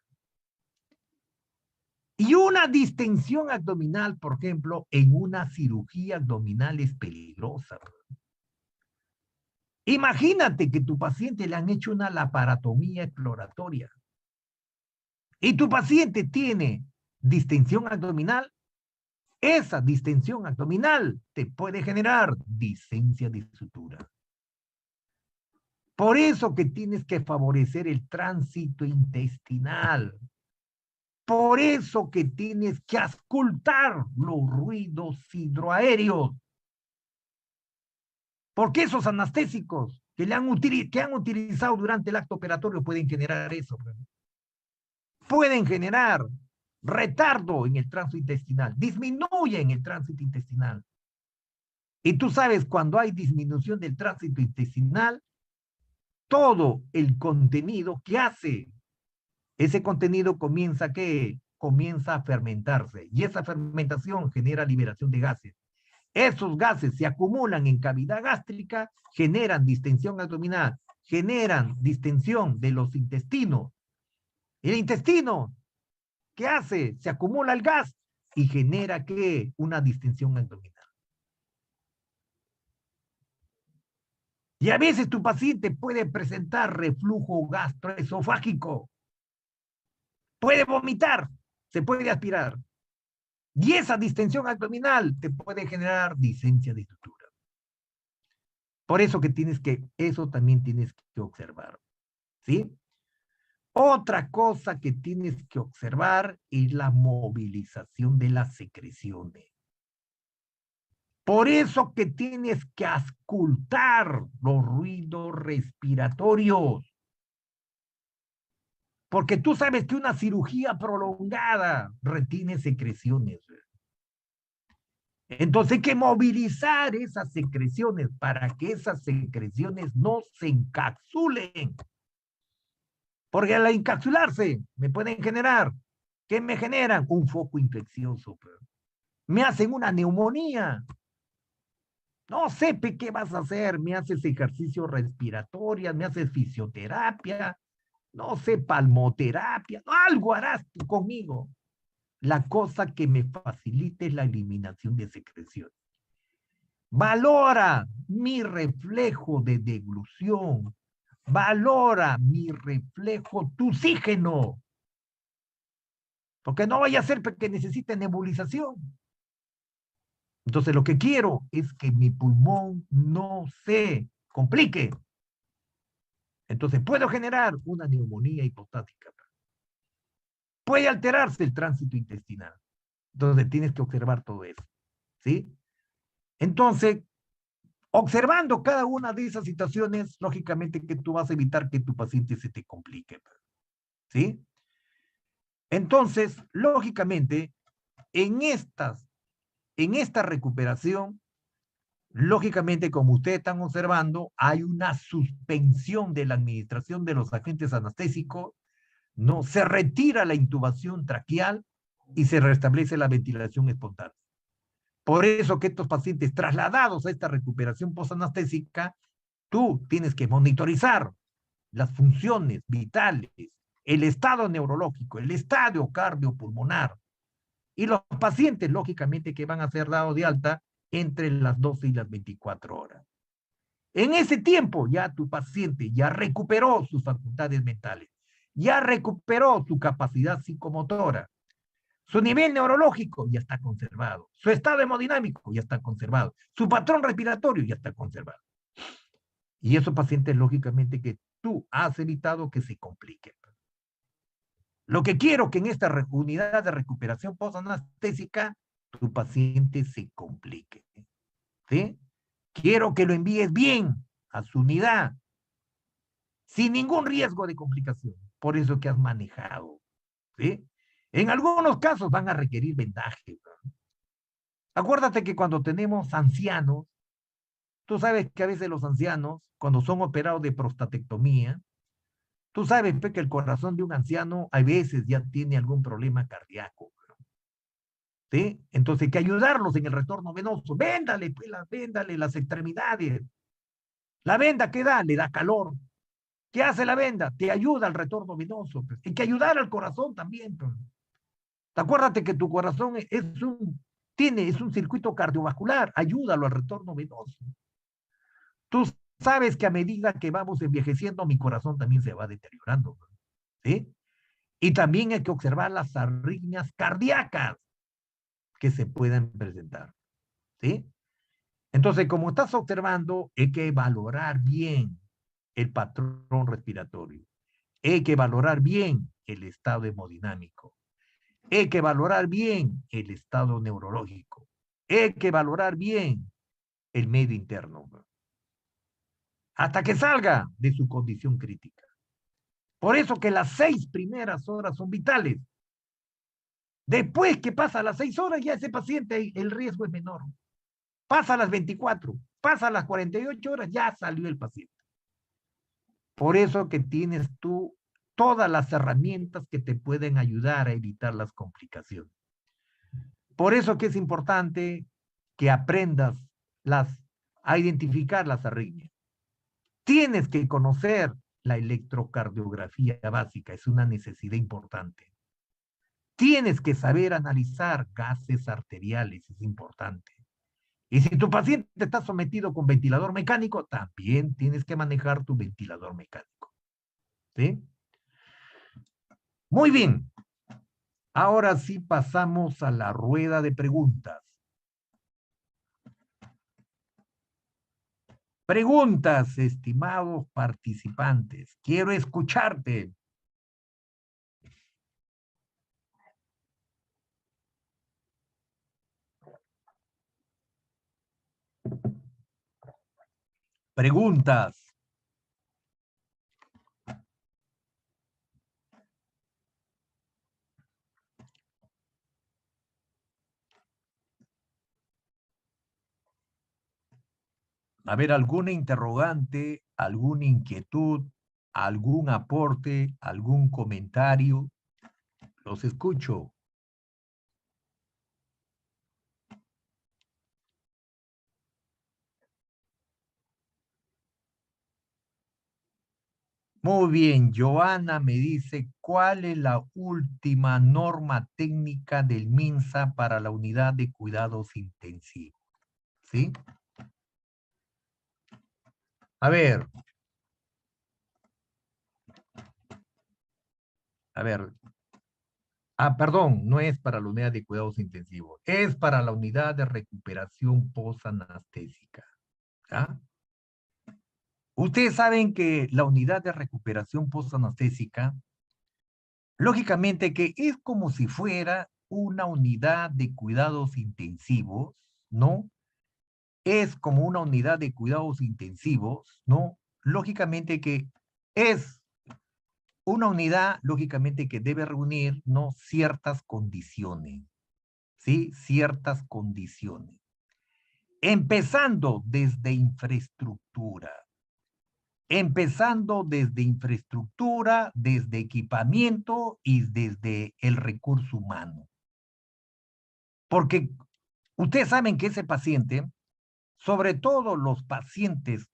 Speaker 3: Y una distensión abdominal, por ejemplo, en una cirugía abdominal es peligrosa. Imagínate que tu paciente le han hecho una laparotomía exploratoria y tu paciente tiene distensión abdominal. Esa distensión abdominal te puede generar disencia de sutura. Por eso que tienes que favorecer el tránsito intestinal. Por eso que tienes que auscultar los ruidos hidroaéreos. Porque esos anestésicos que han utilizado durante el acto operatorio pueden generar eso. Pueden generar retardo en el tránsito intestinal, disminuyen el tránsito intestinal. Y tú sabes, cuando hay disminución del tránsito intestinal, todo el contenido que hace, ese contenido comienza a fermentarse. Y esa fermentación genera liberación de gases. Esos gases se acumulan en cavidad gástrica, generan distensión abdominal, generan distensión de los intestinos. El intestino, ¿qué hace? Se acumula el gas y genera, ¿qué? Una distensión abdominal. Y a veces tu paciente puede presentar reflujo gastroesofágico. Puede vomitar, se puede aspirar. Y esa distensión abdominal te puede generar disencia de sutura. Por eso eso también tienes que observar, ¿sí? Otra cosa que tienes que observar es la movilización de las secreciones. Por eso que tienes que auscultar los ruidos respiratorios. Porque tú sabes que una cirugía prolongada retiene secreciones. Entonces hay que movilizar esas secreciones para que esas secreciones no se encapsulen. Porque al encapsularse me pueden generar, ¿qué me generan? Un foco infeccioso. Me hacen una neumonía. No sé qué vas a hacer, me haces ejercicio respiratorio, me haces fisioterapia, no sé, palmoterapia, algo harás tú conmigo. La cosa que me facilite es la eliminación de secreciones. Valora mi reflejo de deglución, valora mi reflejo tuxígeno, porque no vaya a ser que necesite nebulización. Entonces lo que quiero es que mi pulmón no se complique. Entonces puedo generar una neumonía hipostática. Puede alterarse el tránsito intestinal. Entonces tienes que observar todo eso, ¿sí? Entonces, observando cada una de esas situaciones, lógicamente que tú vas a evitar que tu paciente se te complique, ¿sí? Entonces, lógicamente, en esta recuperación, lógicamente, como ustedes están observando, hay una suspensión de la administración de los agentes anestésicos, ¿no? Se retira la intubación traqueal y se restablece la ventilación espontánea. Por eso que estos pacientes trasladados a esta recuperación postanestésica, tú tienes que monitorizar las funciones vitales, el estado neurológico, el estado cardiopulmonar. Y los pacientes, lógicamente, que van a ser dados de alta entre las 12 y las 24 horas. En ese tiempo ya tu paciente ya recuperó sus facultades mentales, ya recuperó su capacidad psicomotora. Su nivel neurológico ya está conservado. Su estado hemodinámico ya está conservado. Su patrón respiratorio ya está conservado. Y esos pacientes, lógicamente, que tú has evitado que se compliquen. Lo que quiero que en esta unidad de recuperación postanestésica tu paciente se complique. ¿Sí? Quiero que lo envíes bien a su unidad, sin ningún riesgo de complicación. Por eso que has manejado. ¿Sí? En algunos casos van a requerir vendaje. Acuérdate que cuando tenemos ancianos, tú sabes que a veces los ancianos, cuando son operados de prostatectomía, tú sabes que el corazón de un anciano a veces ya tiene algún problema cardíaco. ¿Sí? Entonces hay que ayudarlos en el retorno venoso. Véndale, pues, véndale las extremidades. La venda, ¿qué da? Le da calor. ¿Qué hace la venda? Te ayuda al retorno venoso. Pues. Hay que ayudar al corazón también. Pues. Acuérdate que tu corazón es un circuito cardiovascular. Ayúdalo al retorno venoso. Tú sabes que a medida que vamos envejeciendo, mi corazón también se va deteriorando. ¿Sí? Y también hay que observar las arritmias cardíacas que se puedan presentar. ¿Sí? Entonces, como estás observando, hay que valorar bien el patrón respiratorio. Hay que valorar bien el estado hemodinámico. Hay que valorar bien el estado neurológico. Hay que valorar bien el medio interno. Hasta que salga de su condición crítica. Por eso que las 6 primeras horas son vitales. Después que pasa las 6 horas, ya ese paciente, el riesgo es menor. Pasa las 24, pasa las 48 horas, ya salió el paciente. Por eso que tienes tú todas las herramientas que te pueden ayudar a evitar las complicaciones. Por eso que es importante que aprendas a identificar las arritmias. Tienes que conocer la electrocardiografía básica, es una necesidad importante. Tienes que saber analizar gases arteriales, es importante. Y si tu paciente está sometido con ventilador mecánico, también tienes que manejar tu ventilador mecánico. ¿Sí? Muy bien. Ahora sí pasamos a la rueda de preguntas. Preguntas, estimados participantes. Quiero escucharte. Preguntas. A ver, alguna interrogante, alguna inquietud, algún aporte, algún comentario. Los escucho. Muy bien, Joana me dice, ¿cuál es la última norma técnica del MINSA para la unidad de cuidados intensivos? ¿Sí? A ver. Perdón, no es para la unidad de cuidados intensivos, es para la unidad de recuperación postanestésica. ¿Ah? Ustedes saben que la unidad de recuperación postanestésica, lógicamente que es como si fuera una unidad de cuidados intensivos, ¿no? Es como una unidad de cuidados intensivos, ¿no? Lógicamente que es una unidad, lógicamente que debe reunir, ¿no? Ciertas condiciones, ¿sí? Ciertas condiciones. Empezando desde infraestructura, desde equipamiento y desde el recurso humano. Porque ustedes saben que ese paciente, sobre todo los pacientes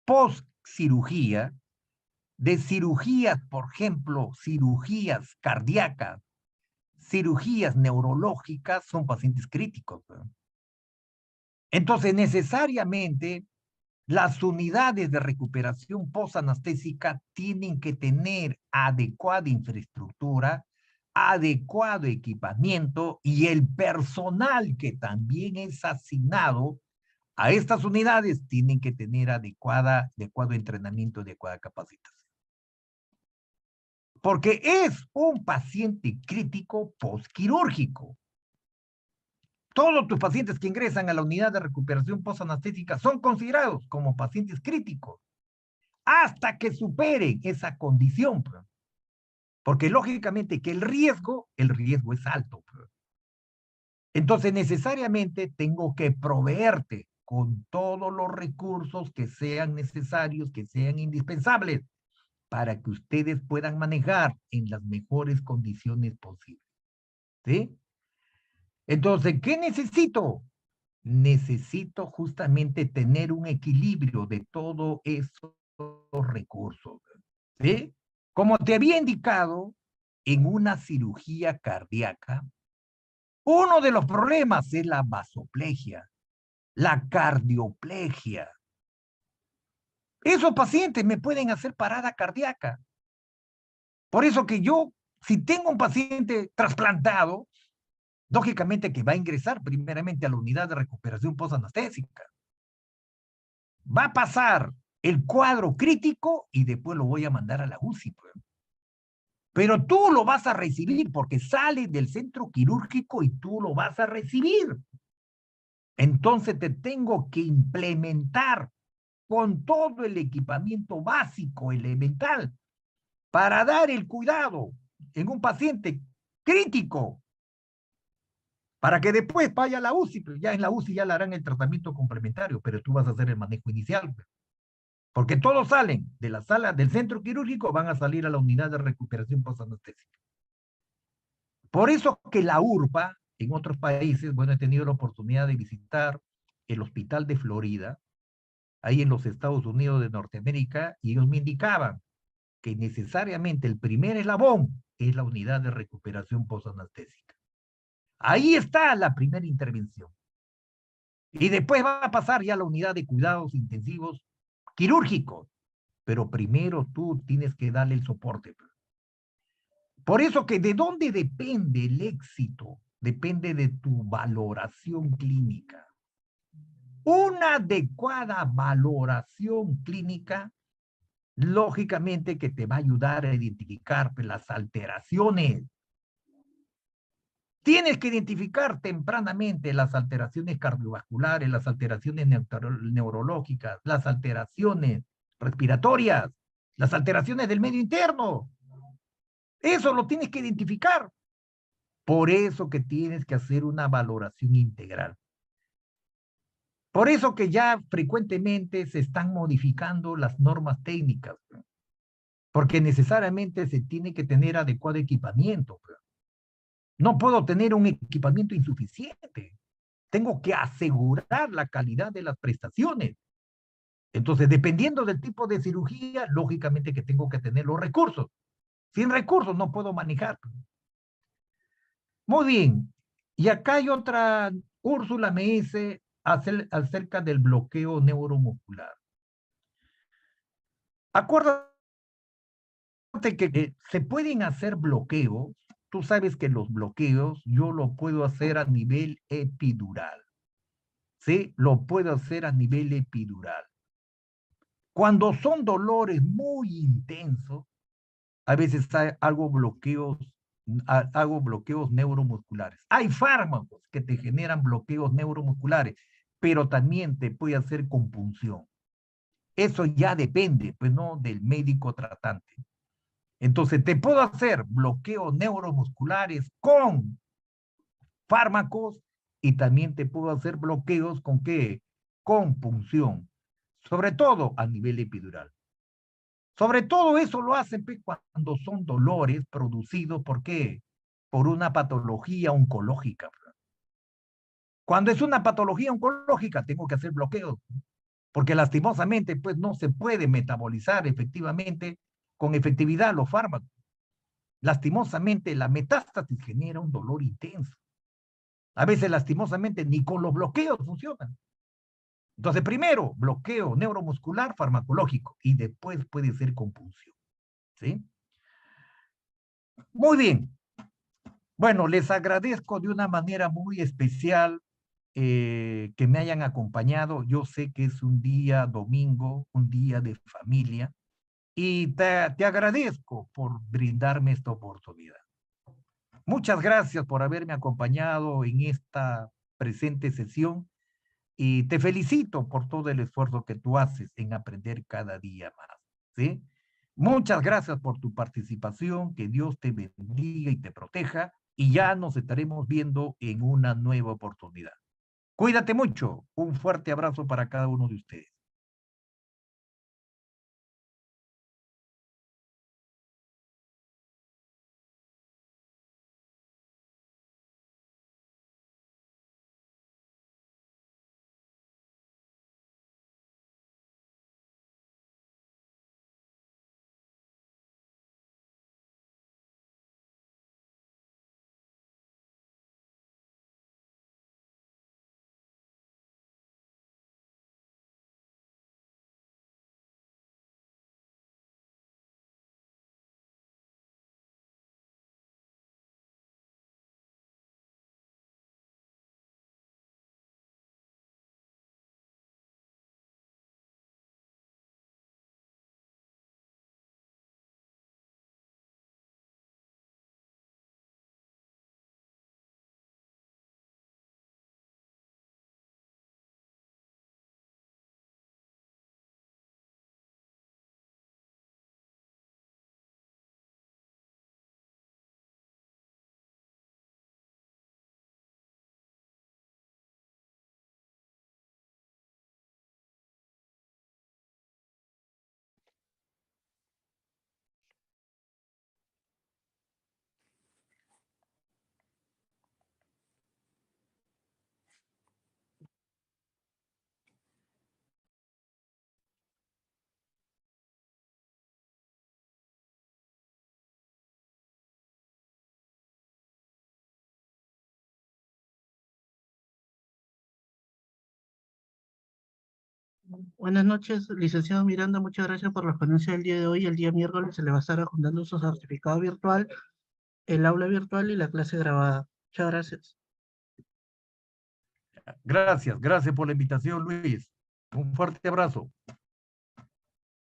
Speaker 3: post cirugía, de cirugías, por ejemplo, cirugías cardíacas, cirugías neurológicas, son pacientes críticos. ¿No? Entonces, necesariamente, las unidades de recuperación postanestésica tienen que tener adecuada infraestructura adecuado equipamiento y el personal que también es asignado a estas unidades tienen que tener adecuado entrenamiento, adecuada capacitación. Porque es un paciente crítico postquirúrgico. Todos tus pacientes que ingresan a la unidad de recuperación postanestésica son considerados como pacientes críticos hasta que superen esa condición. Porque lógicamente que el riesgo es alto. Entonces necesariamente tengo que proveerte con todos los recursos que sean necesarios, que sean indispensables, para que ustedes puedan manejar en las mejores condiciones posibles. ¿Sí? Entonces, ¿qué necesito? Necesito justamente tener un equilibrio de todos esos recursos. ¿Sí? Como te había indicado, en una cirugía cardíaca, uno de los problemas es la vasoplegia, la cardioplegia. Esos pacientes me pueden hacer parada cardíaca. Por eso que yo, si tengo un paciente trasplantado, lógicamente que va a ingresar primeramente a la unidad de recuperación postanestésica. Va a pasar el cuadro crítico y después lo voy a mandar a la UCI. Pero tú lo vas a recibir porque sale del centro quirúrgico y tú lo vas a recibir. Entonces te tengo que implementar con todo el equipamiento básico, elemental, para dar el cuidado en un paciente crítico, para que después vaya a la UCI, pero ya en la UCI ya le harán el tratamiento complementario, pero tú vas a hacer el manejo inicial. Porque todos salen de la sala del centro quirúrgico, van a salir a la unidad de recuperación postanestésica. Por eso que la URPA, en otros países, bueno, he tenido la oportunidad de visitar el hospital de Florida, ahí en los Estados Unidos de Norteamérica, y ellos me indicaban que necesariamente el primer eslabón es la unidad de recuperación postanestésica. Ahí está la primera intervención. Y después va a pasar ya a la unidad de cuidados intensivos quirúrgicos. Pero primero tú tienes que darle el soporte. Por eso que de dónde depende el éxito, depende de tu valoración clínica. Una adecuada valoración clínica, lógicamente que te va a ayudar a identificar las alteraciones. Tienes que identificar tempranamente las alteraciones cardiovasculares, las alteraciones neurológicas, las alteraciones respiratorias, las alteraciones del medio interno. Eso lo tienes que identificar. Por eso que tienes que hacer una valoración integral. Por eso que ya frecuentemente se están modificando las normas técnicas, porque necesariamente se tiene que tener adecuado equipamiento. No puedo tener un equipamiento insuficiente. Tengo que asegurar la calidad de las prestaciones. Entonces, dependiendo del tipo de cirugía, lógicamente que tengo que tener los recursos. Sin recursos no puedo manejar. Muy bien. Y acá hay otra, Úrsula me dice acerca del bloqueo neuromuscular. Acuérdate que se pueden hacer bloqueos. Tú sabes que los bloqueos yo lo puedo hacer a nivel epidural. ¿Sí? Lo puedo hacer a nivel epidural. Cuando son dolores muy intensos, a veces hago bloqueos neuromusculares. Hay fármacos que te generan bloqueos neuromusculares, pero también te puede hacer compunción. Eso ya depende, pues no, del médico tratante. Entonces, te puedo hacer bloqueos neuromusculares con fármacos y también te puedo hacer bloqueos con ¿qué? Con punción, sobre todo a nivel epidural. Sobre todo eso lo hacen cuando son dolores producidos, ¿por qué? Por una patología oncológica. Cuando es una patología oncológica, tengo que hacer bloqueos, porque lastimosamente, pues no se puede metabolizar efectivamente, con efectividad los fármacos. Lastimosamente, la metástasis genera un dolor intenso. A veces, lastimosamente, ni con los bloqueos funcionan. Entonces, primero, bloqueo neuromuscular farmacológico y después puede ser compulsión. ¿Sí? Muy bien. Bueno, les agradezco de una manera muy especial que me hayan acompañado. Yo sé que es un día domingo, un día de familia, y te agradezco por brindarme esta oportunidad. Muchas gracias por haberme acompañado en esta presente sesión y te felicito por todo el esfuerzo que tú haces en aprender cada día más, ¿sí? Muchas gracias por tu participación, que Dios te bendiga y te proteja, y ya nos estaremos viendo en una nueva oportunidad. Cuídate mucho. Un fuerte abrazo para cada uno de ustedes.
Speaker 2: Buenas noches, licenciado Miranda, muchas gracias por la ponencia del día de hoy. El día miércoles se le va a estar adjuntando su certificado virtual, el aula virtual y la clase grabada. Muchas gracias.
Speaker 3: Gracias, gracias por la invitación, Luis. Un fuerte abrazo.